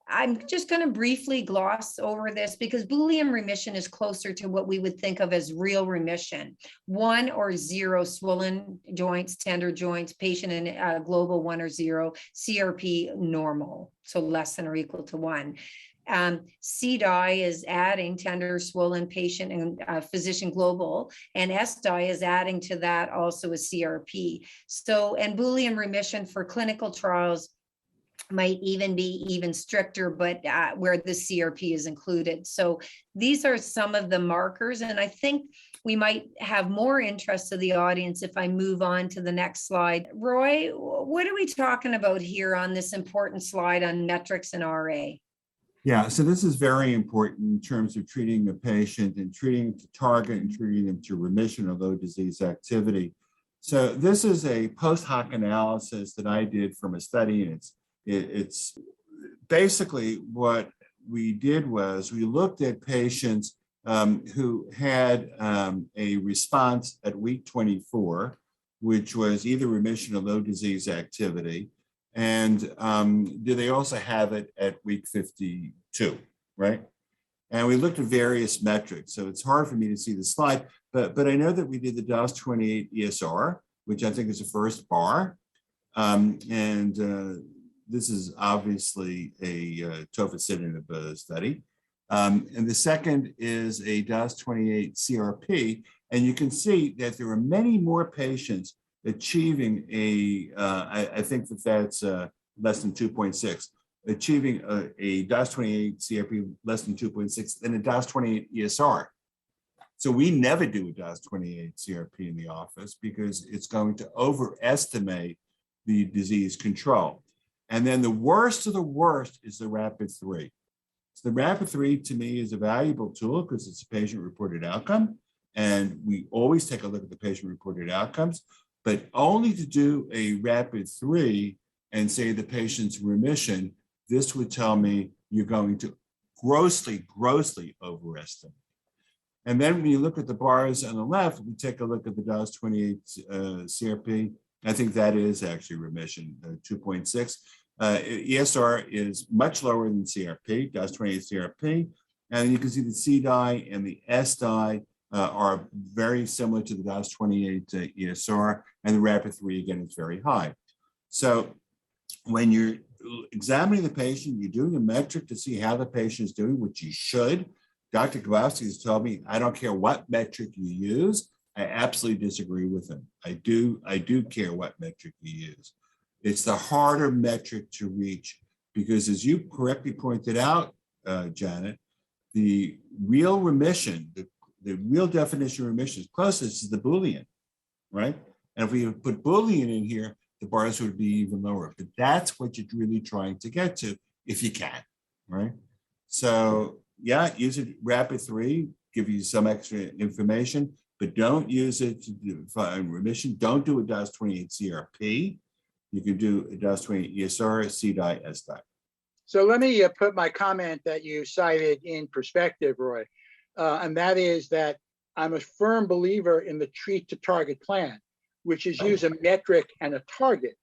I'm just going to briefly gloss over this because Boolean remission is closer to what we would think of as real remission. 1 or 0 swollen joints, tender joints, patient in global 1 or 0, CRP normal, so less than or equal to 1. CDI is adding tender swollen patient and physician global, and SDI is adding to that also a CRP. So, and Boolean remission for clinical trials might even be even stricter, but where the CRP is included. So these are some of the markers, and I think we might have more interest to the audience if I move on to the next slide. Roy, what are we talking about here on this important slide on metrics in RA? Yeah, so this is very important in terms of treating the patient and treating to target and treating them to remission of low disease activity. So this is a post hoc analysis that I did from a study, and it's basically what we did was we looked at patients who had a response at week 24, which was either remission of low disease activity, and do they also have it at week 52, right? And we looked at various metrics. So it's hard for me to see the slide, but I know that we did the DOS28 ESR, which I think is the first bar. This is obviously a tofacitinib study. And the second is a DOS28 CRP. And you can see that there are many more patients achieving I think that's less than 2.6, achieving a DOS28 CRP less than 2.6 than a DOS28 ESR. So we never do a DOS28 CRP in the office because it's going to overestimate the disease control. And then the worst of the worst is the RAPID-3. So the RAPID-3 to me is a valuable tool because it's a patient-reported outcome. And we always take a look at the patient-reported outcomes, but only to do a RAPID-3 and say the patient's remission, this would tell me you're going to grossly overestimate. And then when you look at the bars on the left, we take a look at the DOS28 CRP. I think that is actually remission, 2.6. ESR is much lower than CRP, DOS28 CRP. And you can see the CDI and the SDI are very similar to the DOS28 ESR, and the RAPID-3 again is very high. So when you're examining the patient, you're doing a metric to see how the patient is doing, which you should. Dr. Kowalski has told me, I don't care what metric you use. I absolutely disagree with him. I do care what metric you use. It's the harder metric to reach because, as you correctly pointed out, Janet, the real remission, the real definition of remission is closest to the Boolean, right? And if we put Boolean in here, the bars would be even lower. But that's what you're really trying to get to if you can, right? So yeah, use a RAPID-3, give you some extra information, but don't use it to find remission. Don't do a DOS28 CRP. You can do a DOS28 ESR, CDI, SDI. So let me put my comment that you cited in perspective, Roy. And that is that I'm a firm believer in the treat to target plan, which is use a metric and a target.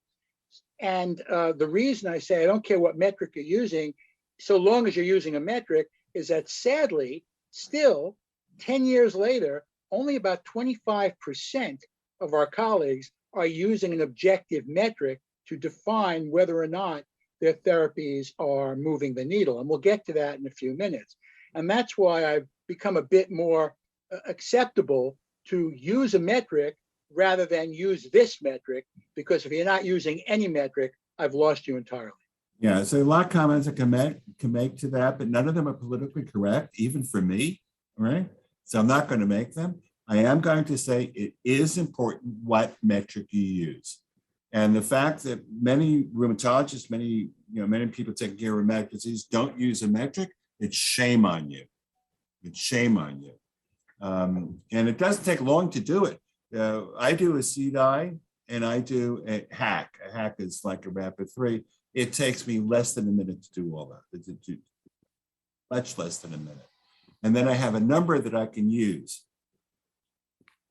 And the reason I say I don't care what metric you're using, so long as you're using a metric, is that sadly, still 10 years later, only about 25% of our colleagues are using an objective metric to define whether or not their therapies are moving the needle. And we'll get to that in a few minutes. And that's why I've become a bit more acceptable to use a metric rather than use this metric, because if you're not using any metric, I've lost you entirely. Yeah, so a lot of comments I can make to that, but none of them are politically correct, even for me, right? So I'm not going to make them. I am going to say it is important what metric you use. And the fact that many rheumatologists, many people taking care of rheumatic disease don't use a metric, it's shame on you. It's shame on you. And it doesn't take long to do it. I do a CDI and I do a hack. A hack is like a rapid 3. It takes me less than a minute to do all that. It's much less than a minute. And then I have a number that I can use.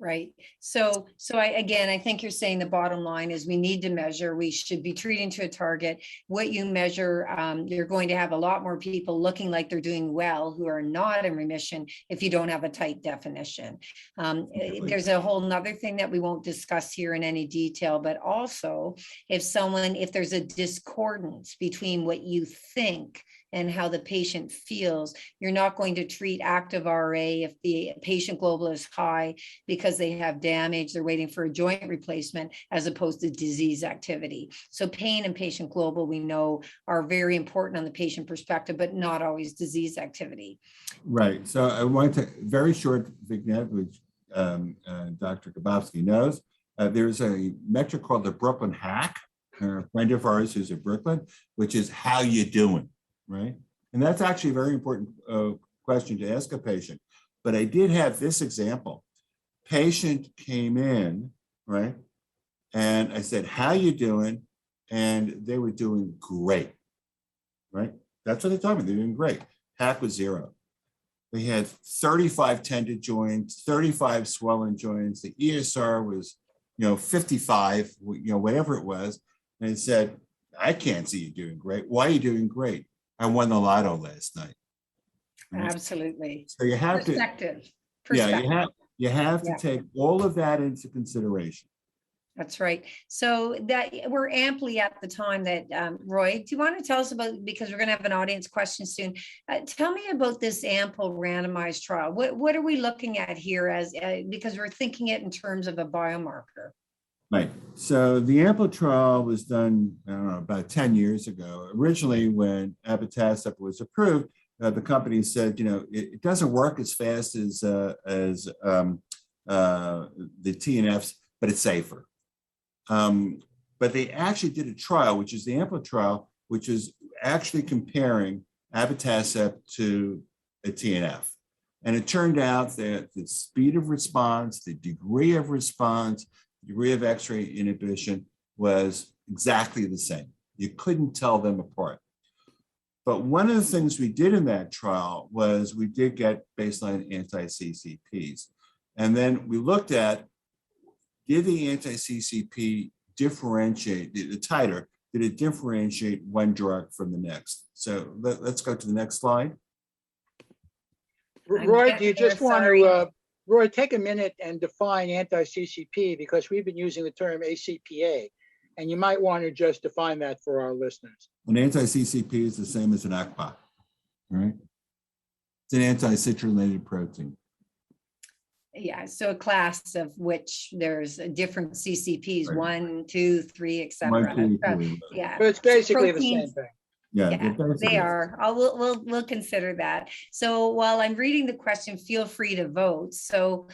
Right. So I think you're saying the bottom line is we need to measure. We should be treating to a target. What you measure, you're going to have a lot more people looking like they're doing well who are not in remission if you don't have a tight definition. There's a whole nother thing that we won't discuss here in any detail, but also if there's a discordance between what you think and how the patient feels, you're not going to treat active RA if the patient global is high because they have damage, they're waiting for a joint replacement, as opposed to disease activity. So pain and patient global, we know, are very important on the patient perspective, but not always disease activity. Right. So I want to, very short vignette, which Dr. Grabowski knows. There's a metric called the Brooklyn Hack, a friend of ours who's at Brooklyn, which is how you doing, right? And that's actually a very important question to ask a patient. But I did have this example. Patient came in, right? And I said, how you doing? And they were doing great, right? That's what they told me, they're doing great. Hack was 0. They had 35 tended joints, 35 swollen joints. The ESR was, 55, whatever it was. And he said, I can't see you doing great. Why are you doing great? I won the lotto last night. Right? Absolutely. So you have Perspective. Yeah, you have to take all of that into consideration. That's right. So that we're amply at the time that, Roy, do you want to tell us about, because we're going to have an audience question soon. Tell me about this ample randomized trial. What are we looking at here because we're thinking it in terms of a biomarker? Right. So the ample trial was done, I don't know, about 10 years ago. Originally, when abatacept was approved, the company said, it doesn't work as fast as the TNFs, but it's safer. But they actually did a trial, which is the ample trial, which is actually comparing abatacept to a TNF. And it turned out that the speed of response, the degree of response, degree of X-ray inhibition was exactly the same. You couldn't tell them apart. But one of the things we did in that trial was we did get baseline anti-CCPs. And then we looked at, did the anti-CCP differentiate, the titer, did it differentiate one drug from the next? So let's go to the next slide. Roy, do you just want to, Roy, take a minute and define anti-CCP, because we've been using the term ACPA, and you might want to just define that for our listeners. An anti-CCP is the same as an ACPA, right? It's an anti-citrullinated protein. Yeah, so a class of which there's different CCPs, Right. 1, 2, 3, etc. Yeah, But it's basically proteins, the same thing. Yeah, they are. We'll consider that. So while I'm reading the question, feel free to vote. So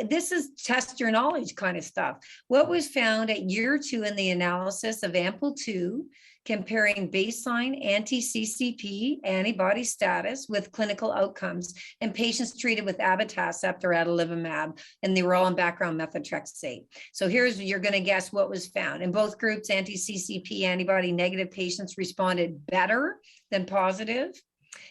this is test your knowledge kind of stuff. What was found at year 2 in the analysis of AMPLE-2, comparing baseline anti-CCP antibody status with clinical outcomes in patients treated with abatacept or adalimumab, and they were all on background methotrexate. So you're going to guess what was found. In both groups, anti-CCP antibody negative patients responded better than positive.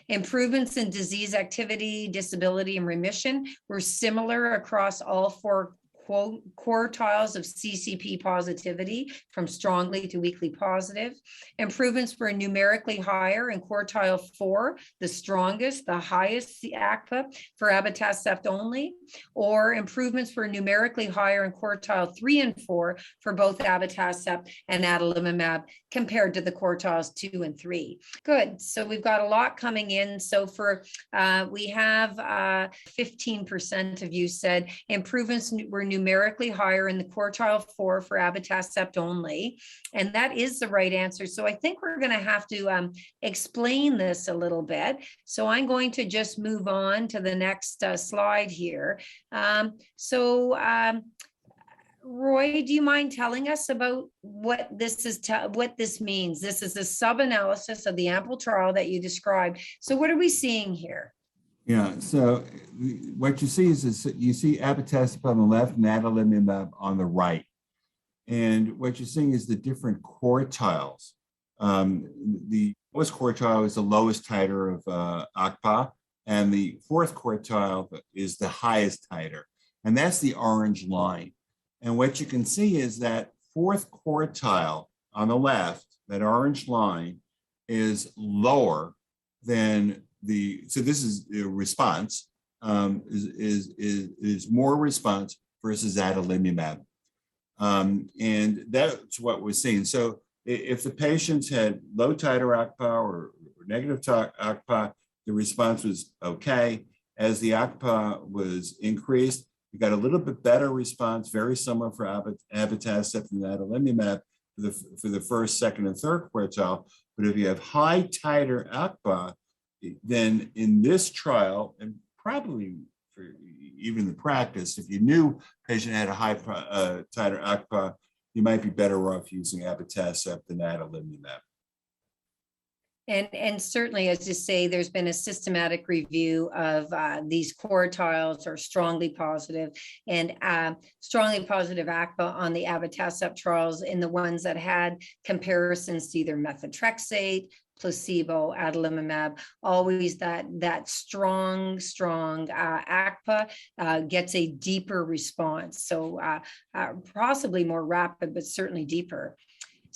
Improvements in disease activity, disability, and remission were similar across all 4 quartiles of CCP positivity from strongly to weakly positive. Improvements were numerically higher in quartile 4, the strongest, the highest ACPA for abatacept only, or improvements were numerically higher in quartile 3 and 4 for both abatacept and adalimumab compared to the quartiles 2 and 3. Good. So we've got a lot coming in. So for we have 15% of you said improvements were numerically higher in the quartile 4 for abatacept only, and that is the right answer. So I think we're going to have to explain this a little bit. So I'm going to just move on to the next slide here. Roy, do you mind telling us about what this is, what this means? This is a sub-analysis of the AMPLE trial that you described. So what are we seeing here? Yeah, so what you see is you see abatacept on the left and adalimumab on the right. And what you're seeing is the different quartiles. The lowest quartile is the lowest titer of ACPA, and the fourth quartile is the highest titer. And that's the orange line. And what you can see is that fourth quartile on the left, that orange line, is lower than so this is a response, is more response versus adalimumab. And that's what we're seeing. So if the patients had low titer ACPA or negative ACPA, the response was okay. As the ACPA was increased, we got a little bit better response, very similar for abatacept and adalimumab for the first, second, and third quartile. But if you have high titer ACPA, then in this trial, and probably for even the practice, if you knew patient had a high titer ACPA, you might be better off using abatacept than adalimumab. And certainly, as you say, there's been a systematic review of these quartiles are strongly positive and strongly positive ACPA on the abatacept trials in the ones that had comparisons to either methotrexate, placebo, adalimumab. Always that strong ACPA gets a deeper response. So possibly more rapid, but certainly deeper.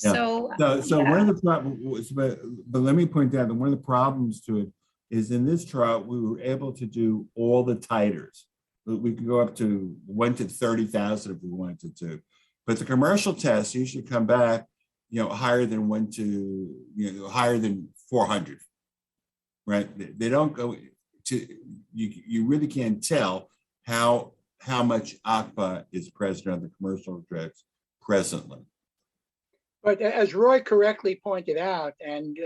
Yeah. So yeah. One of the problems, but let me point out that one of the problems to it is in this trial, we were able to do all the titers. We could go up to 1 to 30,000 if we wanted to. But the commercial tests usually come back, higher than 1 to, higher than 400, right? They don't go to, you really can't tell how much ACPA is present on the commercial drugs presently. But as Roy correctly pointed out and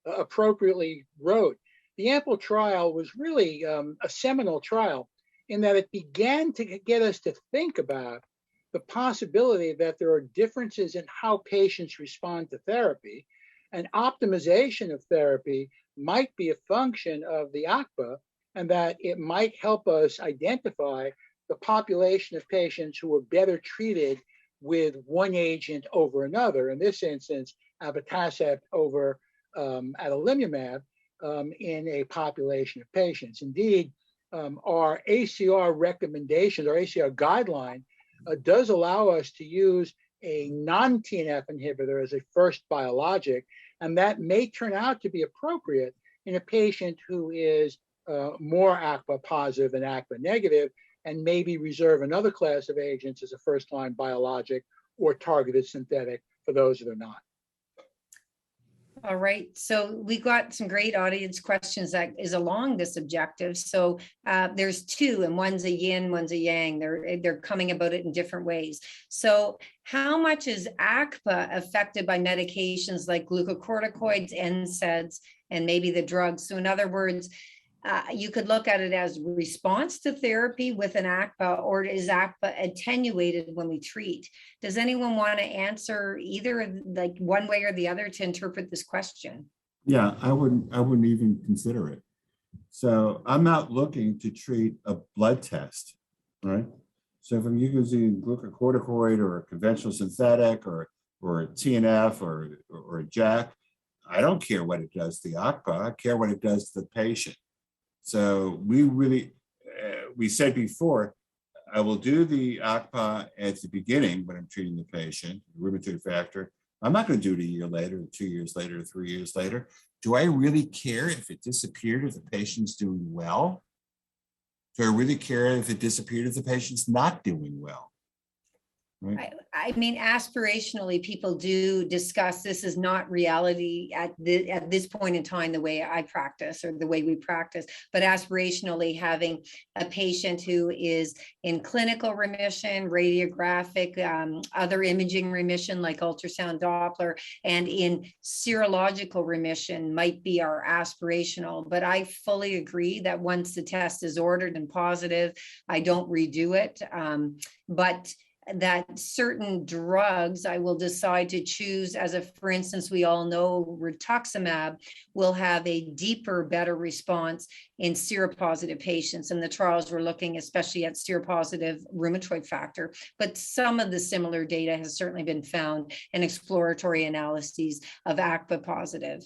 appropriately wrote, the AMPLE trial was really a seminal trial in that it began to get us to think about the possibility that there are differences in how patients respond to therapy, and optimization of therapy might be a function of the ACPA, and that it might help us identify the population of patients who are better treated with one agent over another, in this instance, abatacept over adalimumab in a population of patients. Indeed, our ACR recommendation, or ACR guideline, does allow us to use a non-TNF inhibitor as a first biologic, and that may turn out to be appropriate in a patient who is more ACPA positive than ACPA negative, and maybe reserve another class of agents as a first-line biologic or targeted synthetic for those that are not. All right, so we got some great audience questions that is along this objective. So there's two, and one's a yin, one's a yang. They're coming about it in different ways. So how much is ACPA affected by medications like glucocorticoids, NSAIDs, and maybe the drugs? So in other words, you could look at it as response to therapy with an ACPA, or is ACPA attenuated when we treat? Does anyone want to answer either, like one way or the other, to interpret this question? Yeah, I wouldn't even consider it. So I'm not looking to treat a blood test, right? So if I'm using glucocorticoid or a conventional synthetic or a TNF or a JAK, I don't care what it does to the ACPA. I care what it does to the patient. So we really, we said before, I will do the ACPA at the beginning when I'm treating the patient, rheumatoid factor. I'm not going to do it a year later, or 2 years later, or 3 years later. Do I really care if it disappeared if the patient's doing well? Do I really care if it disappeared if the patient's not doing well? Right? I mean, aspirationally, people do discuss this is not reality at this point in time, the way I practice or the way we practice, but aspirationally having a patient who is in clinical remission, radiographic, other imaging remission like ultrasound Doppler, and in serological remission might be our aspirational. But I fully agree that once the test is ordered and positive, I don't redo it. But that certain drugs I will decide to choose as a, for instance, we all know rituximab will have a deeper, better response in seropositive patients. And the trials we're looking especially at seropositive rheumatoid factor, but some of the similar data has certainly been found in exploratory analyses of ACPA positive.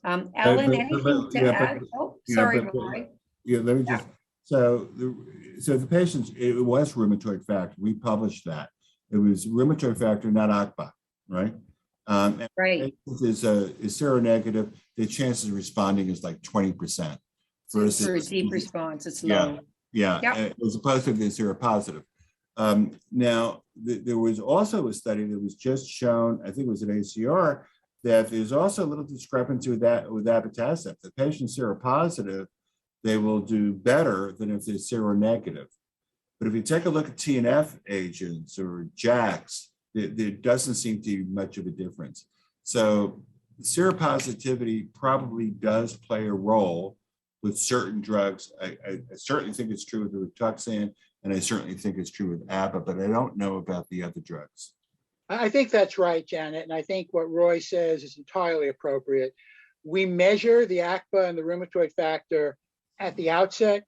Alan, anything to add? Oh, sorry, Roy. Yeah, let me just, so the patients, it was rheumatoid factor. We published that. It was rheumatoid factor, not ACPA, right? Right. Is seronegative, the chances of responding is like 20%. For a deep response, it's low. Yeah, as opposed to the seropositive. Now, there was also a study that was just shown, I think it was at ACR, that there's also a little discrepancy with that with abatacept. The patient's seropositive, they will do better than if they're seronegative. But if you take a look at TNF agents or JAKs, there doesn't seem to be much of a difference. So seropositivity probably does play a role with certain drugs. I certainly think it's true with the Rituxan, and I certainly think it's true with ABA, but I don't know about the other drugs. I think that's right, Janet. And I think what Roy says is entirely appropriate. We measure the ACPA and the rheumatoid factor at the outset.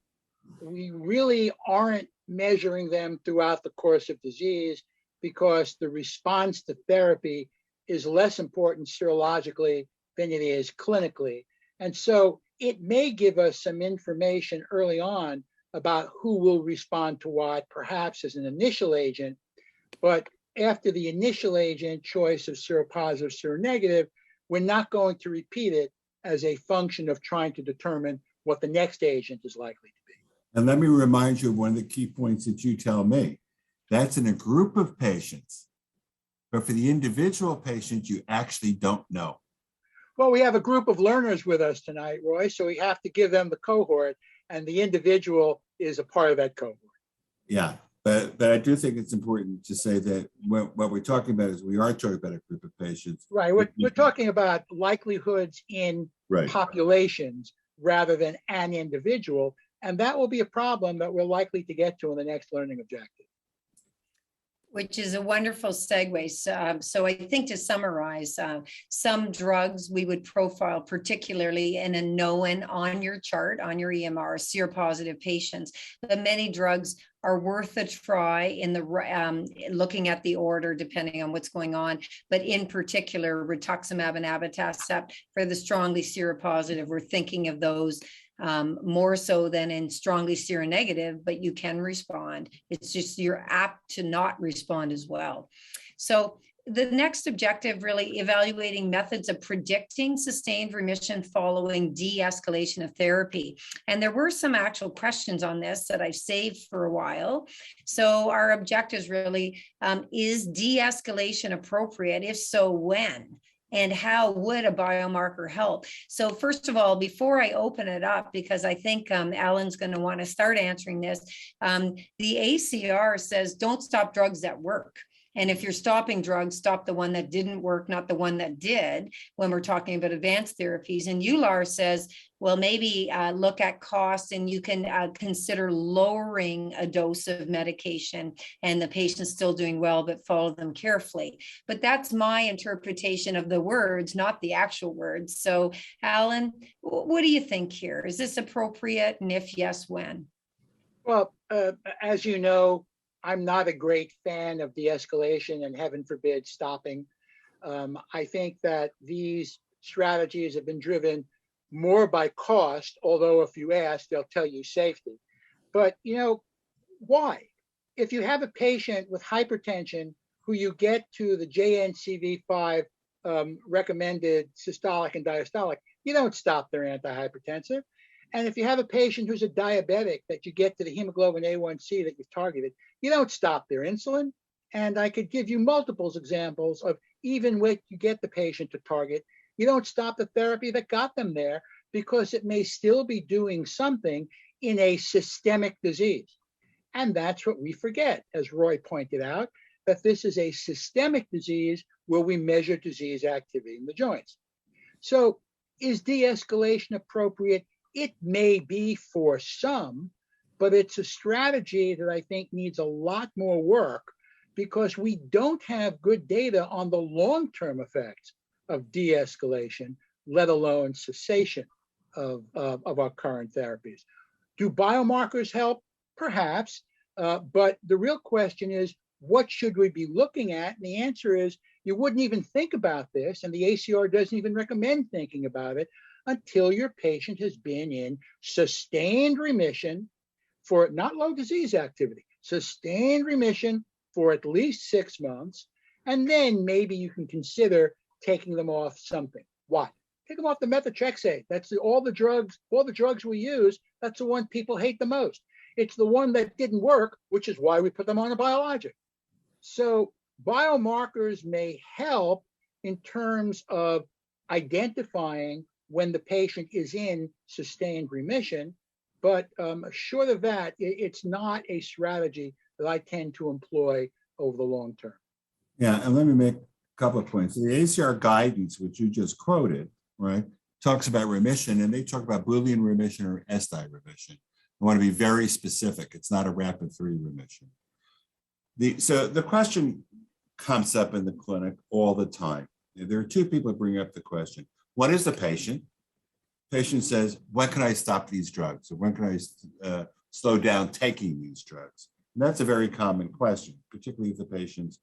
We really aren't measuring them throughout the course of disease because the response to therapy is less important serologically than it is clinically. And so it may give us some information early on about who will respond to what, perhaps as an initial agent, but after the initial agent choice of seropositive, seronegative, we're not going to repeat it as a function of trying to determine what the next agent is likely to be. And let me remind you of one of the key points that you tell me. That's in a group of patients, but for the individual patient, you actually don't know. Well, we have a group of learners with us tonight, Roy, so we have to give them the cohort, and the individual is a part of that cohort. Yeah, but I do think it's important to say that what we're talking about is we are talking about a group of patients. Right, we're talking about likelihoods in populations rather than an individual, and that will be a problem that we're likely to get to in the next learning objective. Which is a wonderful segue. So I think to summarize, some drugs we would profile particularly in a known on your chart, on your EMR, seropositive patients, but many drugs are worth a try in the looking at the order depending on what's going on. But in particular, rituximab and abatacept for the strongly seropositive, we're thinking of those more so than in strongly seronegative, but you can respond. It's just you're apt to not respond as well. So the next objective, really evaluating methods of predicting sustained remission following de-escalation of therapy. And there were some actual questions on this that I've saved for a while. So our objectives really, is de-escalation appropriate? If so, when? And how would a biomarker help? So first of all, before I open it up, because I think Alan's going to want to start answering this, the ACR says don't stop drugs that work. And if you're stopping drugs, stop the one that didn't work, not the one that did, when we're talking about advanced therapies. And EULAR says, well, maybe look at cost and you can consider lowering a dose of medication and the patient's still doing well, but follow them carefully. But that's my interpretation of the words, not the actual words. So Alan, what do you think here? Is this appropriate? And if yes, when? Well, as you know, I'm not a great fan of de-escalation and heaven forbid stopping. I think that these strategies have been driven more by cost, although if you ask, they'll tell you safety. But, you know, why? if you have a patient with hypertension who you get to the JNCV5 recommended systolic and diastolic, you don't stop their antihypertensive. And if you have a patient who's a diabetic that you get to the hemoglobin A1C that you've targeted, you don't stop their insulin. And I could give you multiple examples of even when you get the patient to target, you don't stop the therapy that got them there because it may still be doing something in a systemic disease. And that's what we forget, as Roy pointed out, that this is a systemic disease where we measure disease activity in the joints. So is de-escalation appropriate? It may be for some, but it's a strategy that I think needs a lot more work because we don't have good data on the long-term effects of de-escalation, let alone cessation of our current therapies. Do biomarkers help? Perhaps, but the real question is, what should we be looking at? And the answer is, you wouldn't even think about this, and the ACR doesn't even recommend thinking about it until your patient has been in sustained remission for not low disease activity, sustained remission for at least 6 months, and then maybe you can consider taking them off something. What? Take them off the methotrexate. That's all the drugs we use, that's the one people hate the most. It's the one that didn't work, which is why we put them on a biologic. So biomarkers may help in terms of identifying when the patient is in sustained remission, but short of that, it's not a strategy that I tend to employ over the long term. Yeah, and let me make a couple of points. The ACR guidance, which you just quoted, right, talks about remission, and they talk about Boolean remission or SDI remission. I want to be very specific. It's not a rapid 3 remission. So the question comes up in the clinic all the time. There are 2 people that bring up the question. One is the patient. Patient says, when can I stop these drugs? Or when can I slow down taking these drugs? And that's a very common question, particularly if the patient's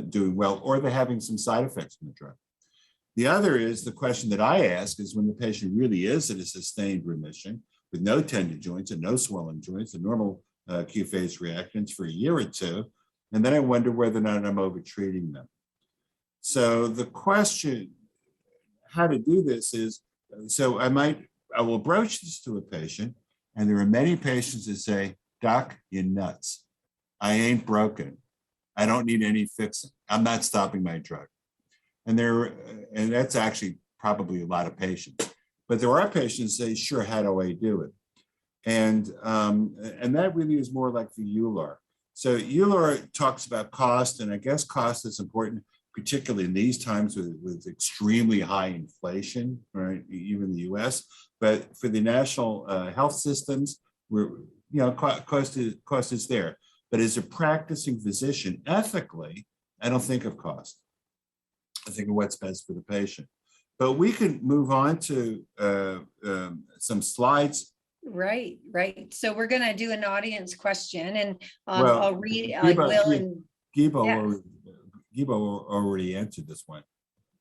doing well or they're having some side effects from the drug. The other is the question that I ask is when the patient really is in a sustained remission with no tendon joints and no swelling joints and normal acute phase reactants for a year or 2, and then I wonder whether or not I'm over-treating them. So the question, how to do this is, so I will broach this to a patient, and there are many patients that say, Doc, you're nuts. I ain't broken. I don't need any fixing. I'm not stopping my drug. And that's actually probably a lot of patients. But there are patients that say, sure, how do I do it? And that really is more like the EULAR. So EULAR talks about cost, and I guess cost is important, particularly in these times with extremely high inflation, right? Even in the US. But for the national health systems, cost is there. But as a practicing physician, ethically, I don't think of cost. I think of what's best for the patient. But we can move on to some slides. Right. So we're going to do an audience question, and Well, I'll read. I will. And Gibo already answered this one.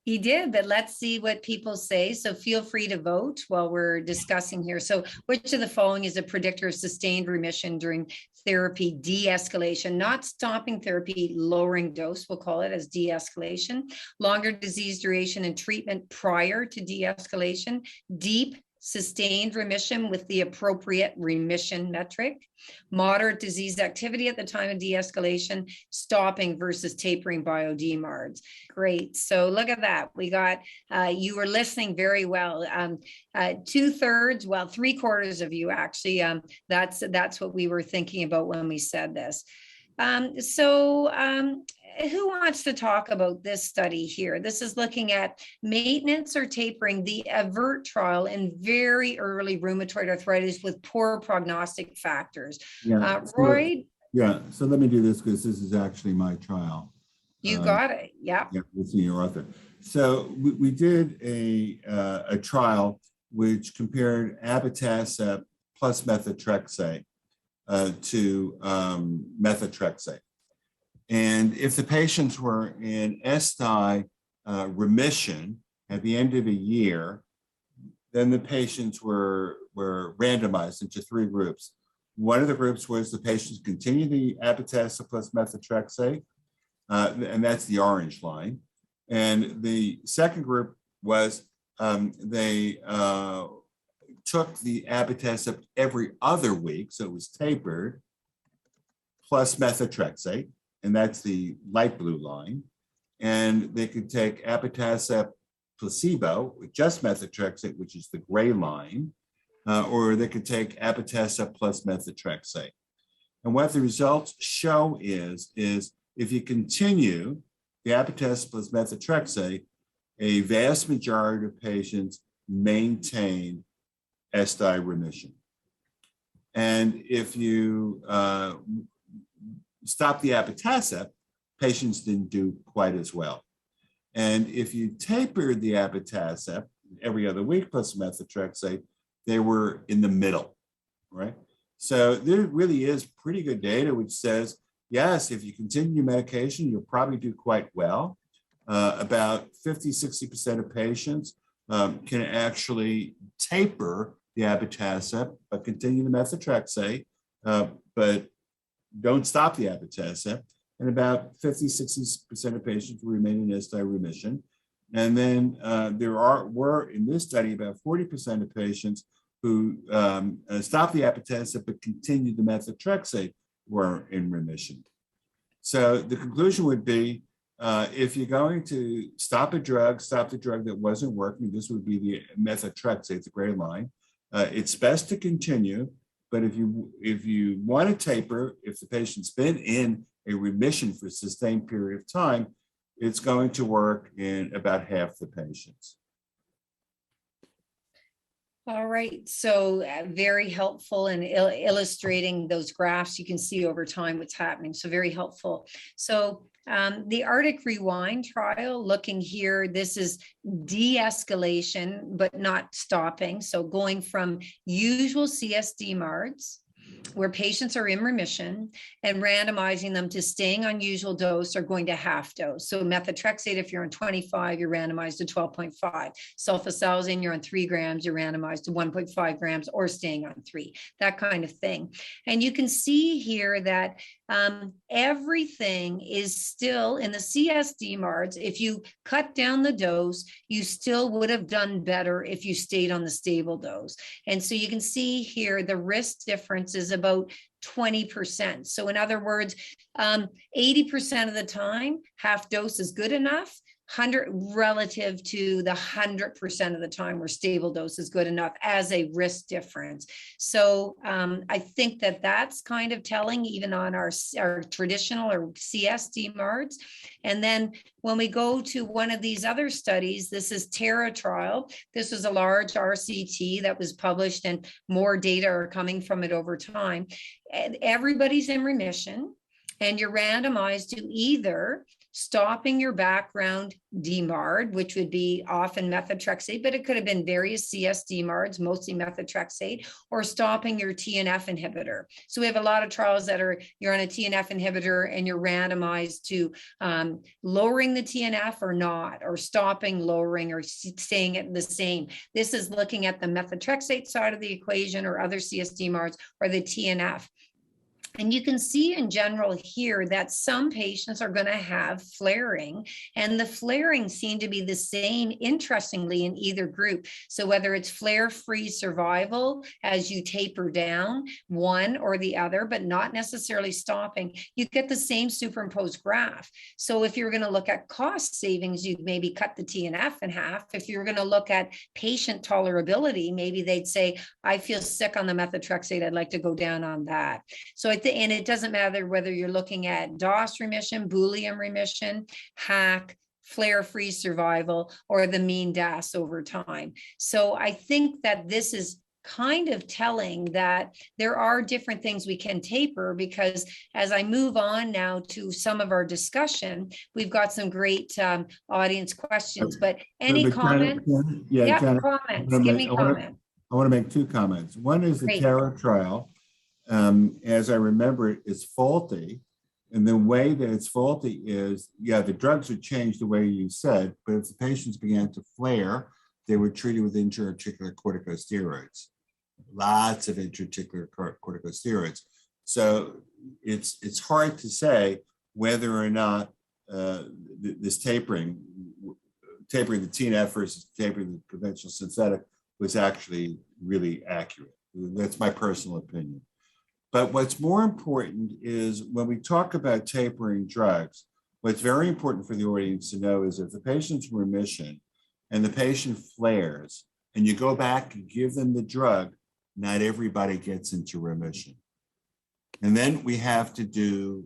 he did, but let's see what people say. So feel free to vote while we're discussing here. So which of the following is a predictor of sustained remission during therapy de-escalation, not stopping therapy, lowering dose, we'll call it as de-escalation, longer disease duration and treatment prior to de-escalation, deep sustained remission with the appropriate remission metric, moderate disease activity at the time of de-escalation, stopping versus tapering bio-DMARDs. Great. So look at that. We got, you were listening very well. 2/3, well, 3/4 of you actually, that's what we were thinking about when we said this. Who wants to talk about this study here? This is looking at maintenance or tapering the AVERT trial in very early rheumatoid arthritis with poor prognostic factors. Yeah. Roy? So let me do this because this is actually my trial. You got it. Yeah. Yeah, with senior author. So we did a trial which compared abatacept plus methotrexate to methotrexate. And if the patients were in SDI remission at the end of a year, then the patients were randomized into 3 groups. One of the groups was the patients continue the abatacept plus methotrexate, and that's the orange line. And the second group was they took the abatacept every other week, so it was tapered, plus methotrexate, and that's the light blue line. And they could take abatacept placebo with just methotrexate, which is the gray line, or they could take abatacept plus methotrexate. And what the results show is if you continue the abatacept plus methotrexate, a vast majority of patients maintain SDI remission. And if you stop the abatacept, patients didn't do quite as well. And if you tapered the abatacept every other week plus methotrexate, they were in the middle, right? So there really is pretty good data which says, yes, if you continue medication, you'll probably do quite well. About 50–60% of patients can actually taper the abatacept, but continue the methotrexate, but don't stop the abatacept. And about 50–60% of patients will remain in SDI remission. And then were in this study about 40% of patients who stopped the abatacept but continued the methotrexate were in remission. So the conclusion would be, if you're going to stop the drug that wasn't working, this would be the methotrexate, the gray line. It's best to continue, but if you want to taper, if the patient's been in a remission for a sustained period of time, it's going to work in about half the patients. All right, so very helpful in illustrating those graphs. You can see over time what's happening, so very helpful. So the Arctic Rewind trial, looking here, this is de-escalation, but not stopping. So going from usual CSD MARDs, where patients are in remission, and randomizing them to staying on usual dose or going to half dose. So methotrexate, if you're on 25, you're randomized to 12.5. Sulfasalazine, you're on 3 grams, you're randomized to 1.5 grams or staying on 3, that kind of thing. And you can see here that everything is still in the CSD MARDs. If you cut down the dose, you still would have done better if you stayed on the stable dose. And so you can see here the risk difference is about 20%. So in other words, 80% of the time, half dose is good enough. 100 relative to the 100% of the time where stable dose is good enough as a risk difference. So I think that that's kind of telling even on our traditional or CSD MARDs. And then when we go to one of these other studies, this is Terra trial. This was a large RCT that was published and more data are coming from it over time. And everybody's in remission and you're randomized to either stopping your background DMARD, which would be often methotrexate, but it could have been various CSD MARDs, mostly methotrexate, or stopping your TNF inhibitor. So we have a lot of trials that are, you're on a TNF inhibitor and you're randomized to lowering the TNF or not, or stopping, lowering, or staying at the same. This is looking at the methotrexate side of the equation or other CSD MARDs or the TNF. And you can see in general here that some patients are going to have flaring, and the flaring seem to be the same, interestingly, in either group. So whether it's flare-free survival as you taper down one or the other, but not necessarily stopping, you get the same superimposed graph. So if you're going to look at cost savings, you'd maybe cut the TNF in half. If you're going to look at patient tolerability, maybe they'd say, I feel sick on the methotrexate, I'd like to go down on that. So and it doesn't matter whether you're looking at DOS remission, Boolean remission, HAC, flare-free survival, or the mean DAS over time. So I think that this is kind of telling that there are different things we can taper, because as I move on now to some of our discussion, we've got some great audience questions, but any comments? Yeah, comments, give me comments. I want to make 2 comments. One is the Terra trial. As I remember it, is faulty. And the way that it's faulty is, yeah, the drugs would change the way you said, but if the patients began to flare, they were treated with intra-articular corticosteroids. lots of intra-articular corticosteroids. So it's hard to say whether or not this tapering the TNF versus tapering the conventional synthetic was actually really accurate. That's my personal opinion. But what's more important is when we talk about tapering drugs, what's very important for the audience to know is if the patient's in remission and the patient flares and you go back and give them the drug, not everybody gets into remission. And then we have to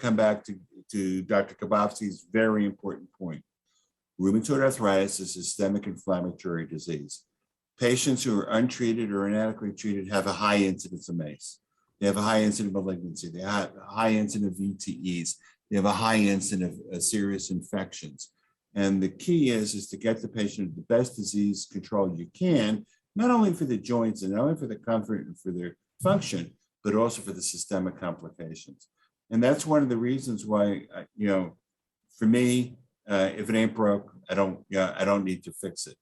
come back to Dr. Kabofsky's very important point. Rheumatoid arthritis is a systemic inflammatory disease. Patients who are untreated or inadequately treated have a high incidence of MACE. They have a high incidence of malignancy. They have a high incidence of VTEs. They have a high incidence of serious infections. And the key is to get the patient the best disease control you can, not only for the joints and not only for the comfort and for their function, but also for the systemic complications. And that's one of the reasons why, for me, if it ain't broke, I don't need to fix it.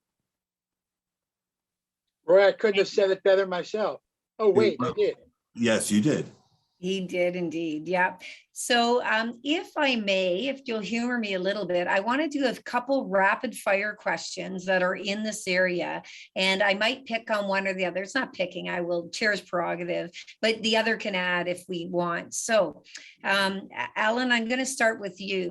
Roy, I couldn't have said it better myself. Oh, wait, I did. Yes, you did. He did indeed. Yeah. So if I may, if you'll humor me a little bit, I want to do a couple rapid fire questions that are in this area. And I might pick on one or the other. It's not picking, I will, chair's prerogative, but the other can add if we want. So Alan, I'm going to start with you.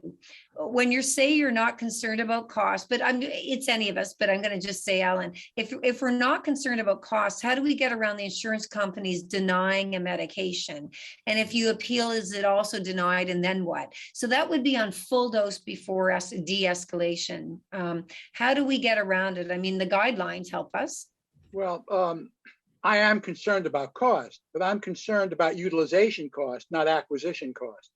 When you say you're not concerned about cost, but it's any of us, but I'm going to just say, Alan, if we're not concerned about cost, how do we get around the insurance companies denying a medication? And if you appeal, is it also denied, and then what? So that would be on full dose before de-escalation. How do we get around it? I mean, the guidelines help us. Well, I am concerned about cost, but I'm concerned about utilization cost, not acquisition cost.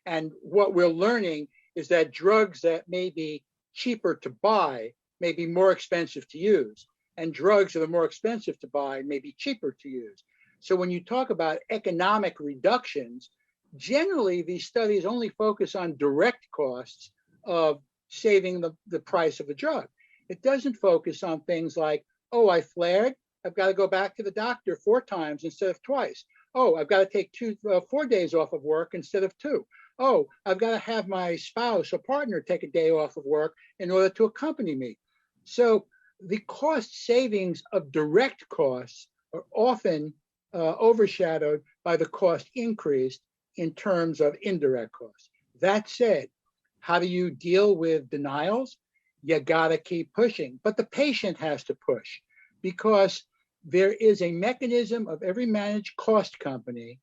And what we're learning is that drugs that may be cheaper to buy may be more expensive to use, and drugs that are more expensive to buy may be cheaper to use. So when you talk about economic reductions, generally these studies only focus on direct costs of saving the price of a drug. It doesn't focus on things like, oh, I flared, I've got to go back to the doctor 4 times instead of twice. Oh, I've got to take 4 days off of work instead of 2. Oh, I've got to have my spouse or partner take a day off of work in order to accompany me. So the cost savings of direct costs are often overshadowed by the cost increase in terms of indirect costs. That said, how do you deal with denials? You got to keep pushing, but the patient has to push, because there is a mechanism of every managed cost company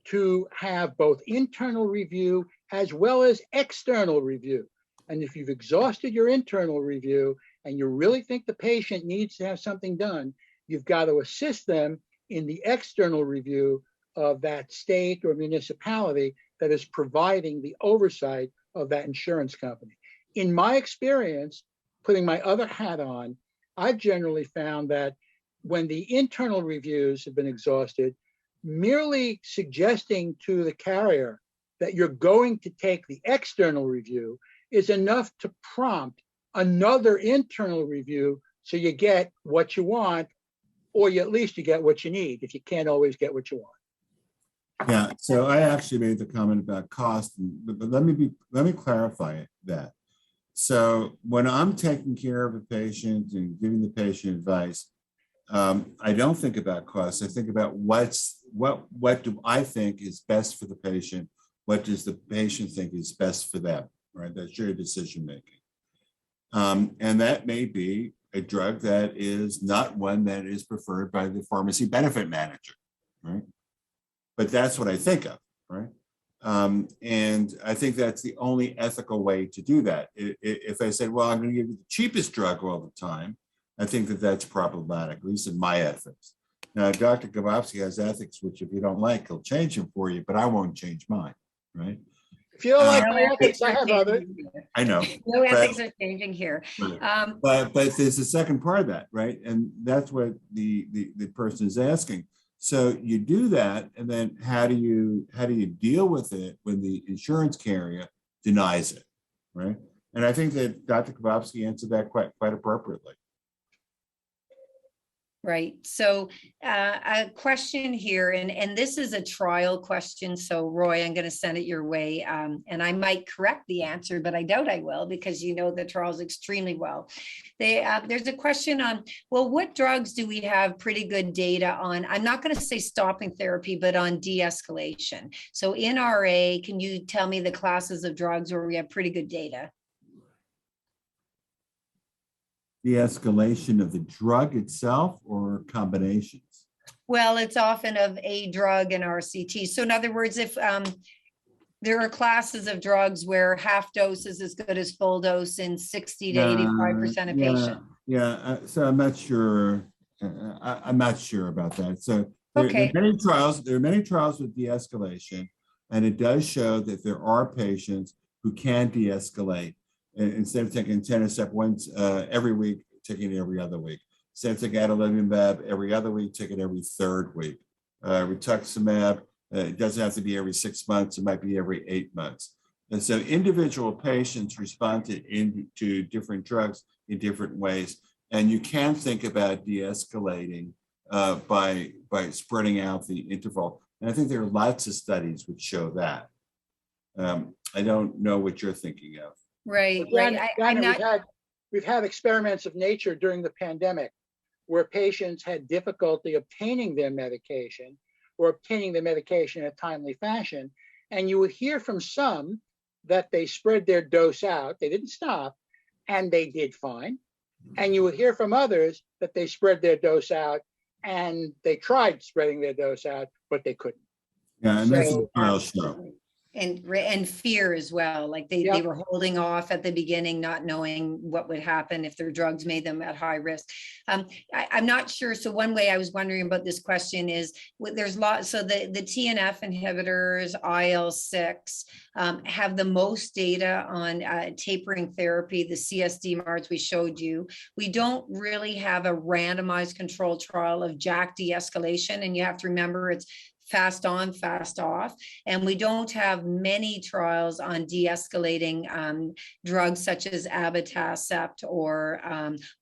to have both internal review as well as external review. And if you've exhausted your internal review and you really think the patient needs to have something done, you've got to assist them in the external review of that state or municipality that is providing the oversight of that insurance company. In my experience, putting my other hat on, I've generally found that when the internal reviews have been exhausted, merely suggesting to the carrier that you're going to take the external review is enough to prompt another internal review, so you get what you want, or at least you get what you need, if you can't always get what you want. Yeah, so I actually made the comment about cost, but let me clarify that. So when I'm taking care of a patient and giving the patient advice, I don't think about cost. I think about what do I think is best for the patient? What does the patient think is best for them? Right, that's your decision making, and that may be a drug that is not one that is preferred by the pharmacy benefit manager, right? But that's what I think of, right? And I think that's the only ethical way to do that. If I said, well, I'm going to give you the cheapest drug all the time, I think that that's problematic, at least in my ethics. Now, Dr. Kabofsky has ethics, which if you don't like, he'll change them for you, but I won't change mine, right? If you don't like my ethics, I have others. I know. No ethics are changing here. But there's a second part of that, right? And that's what the person is asking. So you do that, and then how do you deal with it when the insurance carrier denies it, right? And I think that Dr. Kabofsky answered that quite appropriately. Right. So a question here, and this is a trial question. So Roy, I'm going to send it your way. And I might correct the answer, but I doubt I will because you know the trials extremely well. There's a question on, well, what drugs do we have pretty good data on? I'm not going to say stopping therapy, but on de-escalation. So in RA, can you tell me the classes of drugs where we have pretty good data? De-escalation of the drug itself or combinations? Well, it's often of a drug and RCT. So in other words, if there are classes of drugs where half dose is as good as full dose in 60 to 85% of patients. So I'm not sure. I'm not sure about that. So there are Okay. many trials. There are many trials with de-escalation, and it does show that there are patients who can de-escalate. Instead of taking etanercept once every week, taking it every other week. Instead of taking adalimumab every other week, take it every third week. Rituximab, it doesn't have to be every 6 months. It might be every 8 months. And so individual patients respond to different drugs in different ways. And you can think about de-escalating by spreading out the interval. And I think there are lots of studies which show that. I don't know what you're thinking of. Right, Well, right. Janet, I'm not. we've had experiments of nature during the pandemic where patients had difficulty obtaining their medication or obtaining the medication in a timely fashion. And you would hear from some that they spread their dose out, they didn't stop, and they did fine. And you would hear from others that they spread their dose out and they tried spreading their dose out, but they couldn't. Yeah, and that's So, the trial show. And fear as well. Like they Yep. were holding off at the beginning, not knowing what would happen if their drugs made them at high risk. I'm not sure. So one way I was wondering about this question is there's lots. So the TNF inhibitors, IL-6 have the most data on tapering therapy, the CSD-MARDs we showed you. We don't really have a randomized controlled trial of JAK de-escalation. And you have to remember it's fast on, fast off. And we don't have many trials on de-escalating drugs such as abatacept or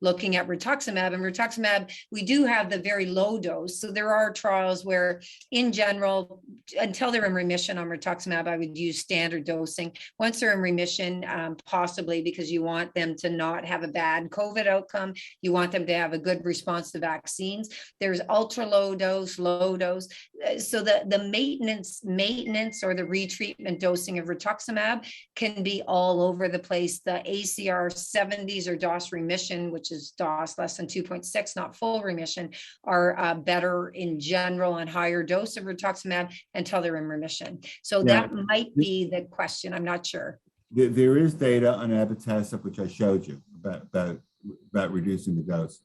looking at rituximab. And rituximab, we do have the very low dose. So there are trials where in general, until they're in remission on rituximab, I would use standard dosing. Once they're in remission, possibly because you want them to not have a bad COVID outcome, you want them to have a good response to vaccines. There's ultra low dose, low dose. So the maintenance or the retreatment dosing of rituximab can be all over the place. The ACR 70s or DOS remission, which is DOS less than 2.6, not full remission, are better in general on higher dose of rituximab until they're in remission. So that might be the question. I'm not sure. There is data on abatacept, which I showed you about reducing the dose.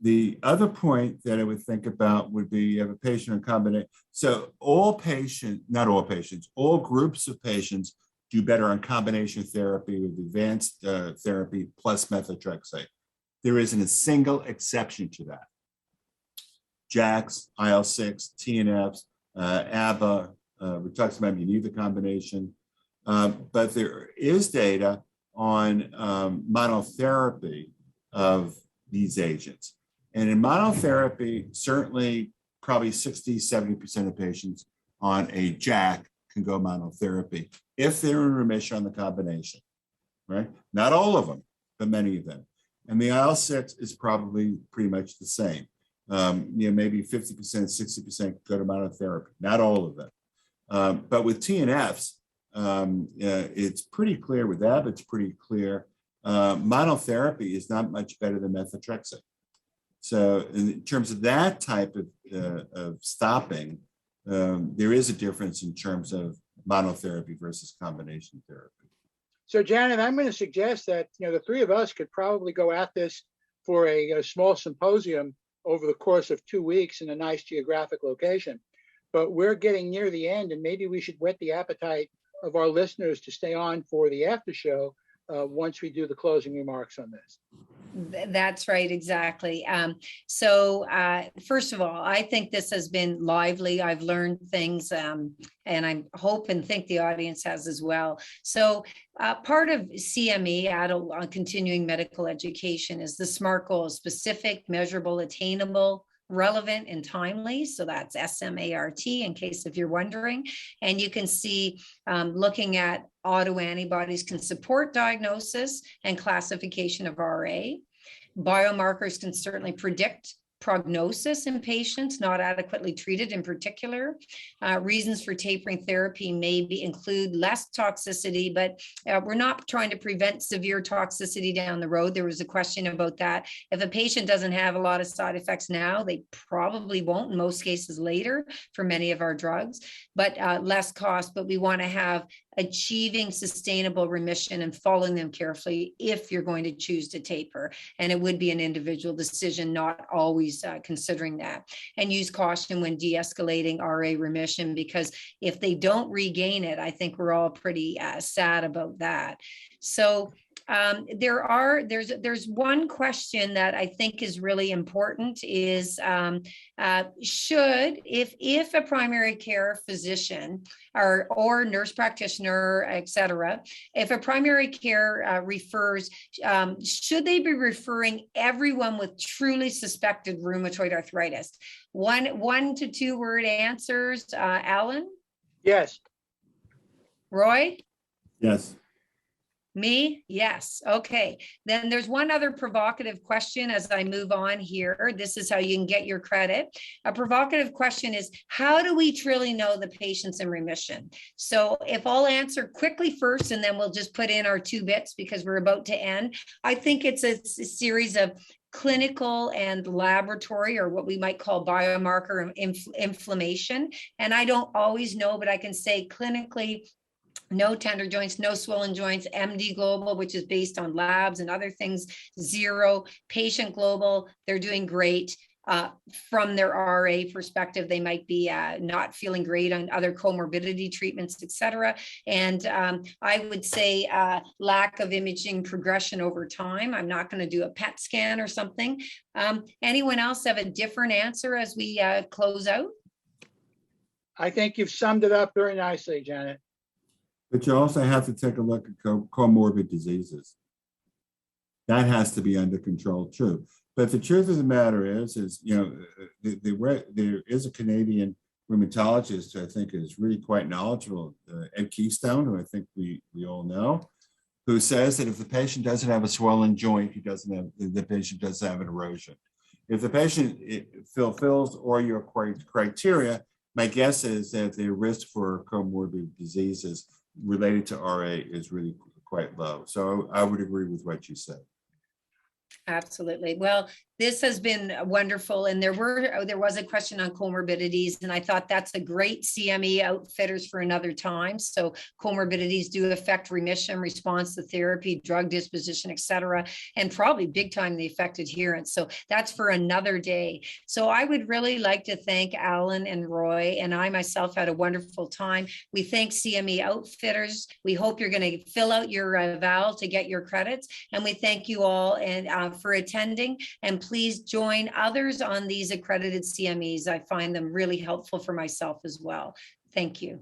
The other point that I would think about would be you have a patient on combination. So all patients, not all patients, all groups of patients do better on combination therapy with advanced therapy plus methotrexate. There isn't a single exception to that. JAKs, IL-6, TNFs, ABA, rituximab, you need the combination. But there is data on monotherapy of these agents. And in monotherapy, certainly probably 60, 70% of patients on a JAK can go monotherapy if they're in remission on the combination, right? Not all of them, but many of them. And the IL-6 is probably pretty much the same. Maybe 50%, 60% go to monotherapy, not all of them. But with TNFs, it's pretty clear, with ABA, it's pretty clear. Monotherapy is not much better than methotrexate. So in terms of that type of stopping, there is a difference in terms of monotherapy versus combination therapy. So Janet, I'm going to suggest that the three of us could probably go at this for a small symposium over the course of 2 weeks in a nice geographic location. But we're getting near the end, and maybe we should whet the appetite of our listeners to stay on for the after show once we do the closing remarks on this. That's right, exactly. So first of all, I think this has been lively. I've learned things, and I hope and think the audience has as well. So part of CME, adult continuing medical education, is the SMART goals: specific, measurable, attainable, relevant and timely. So that's SMART in case if you're wondering. And you can see looking at autoantibodies can support diagnosis and classification of RA. Biomarkers can certainly predict prognosis in patients not adequately treated in particular. Reasons for tapering therapy may include less toxicity, but we're not trying to prevent severe toxicity down the road. There was a question about that. If a patient doesn't have a lot of side effects now, they probably won't in most cases later for many of our drugs, but less cost, but we want to have achieving sustainable remission and following them carefully if you're going to choose to taper. And it would be an individual decision, not always considering that. And use caution when de-escalating RA remission, because if they don't regain it, I think we're all pretty sad about that. So there's one question that I think is really important is if a primary care physician or nurse practitioner, et cetera, if a primary care refers, should they be referring everyone with truly suspected rheumatoid arthritis? One to 2 word answers. Alan? Yes. Roy? Yes. Me? Yes. Okay. Then there's one other provocative question as I move on here. This is how you can get your credit. A provocative question is, how do we truly know the patient's in remission? So if I'll answer quickly first, and then we'll just put in our 2 bits because we're about to end. I think it's a series of clinical and laboratory, or what we might call biomarker inflammation. And I don't always know, but I can say clinically, no tender joints, no swollen joints, MD global, which is based on labs and other things, 0. Patient global, they're doing great. From their RA perspective, they might be not feeling great on other comorbidity treatments, et cetera. And I would say lack of imaging progression over time. I'm not going to do a PET scan or something. Anyone else have a different answer as we close out? I think you've summed it up very nicely, Janet. But you also have to take a look at comorbid diseases. That has to be under control too. But the truth of the matter is you know, there is a Canadian rheumatologist who I think is really quite knowledgeable, Ed Keystone, who I think we all know, who says that if the patient doesn't have a swollen joint, the patient doesn't have an erosion. If the patient fulfills all your criteria, my guess is that the risk for comorbid diseases related to RA is really quite low. So I would agree with what you said. Absolutely. Well, this has been wonderful. And there was a question on comorbidities, and I thought that's a great CME outfitters for another time. So comorbidities do affect remission, response to therapy, drug disposition, et cetera, and probably big time the affect adherence. So that's for another day. So I would really like to thank Alan and Roy, and I myself had a wonderful time. We thank CME outfitters. We hope you're going to fill out your eval to get your credits. And we thank you all and for attending, and please join others on these accredited CMEs. I find them really helpful for myself as well. Thank you.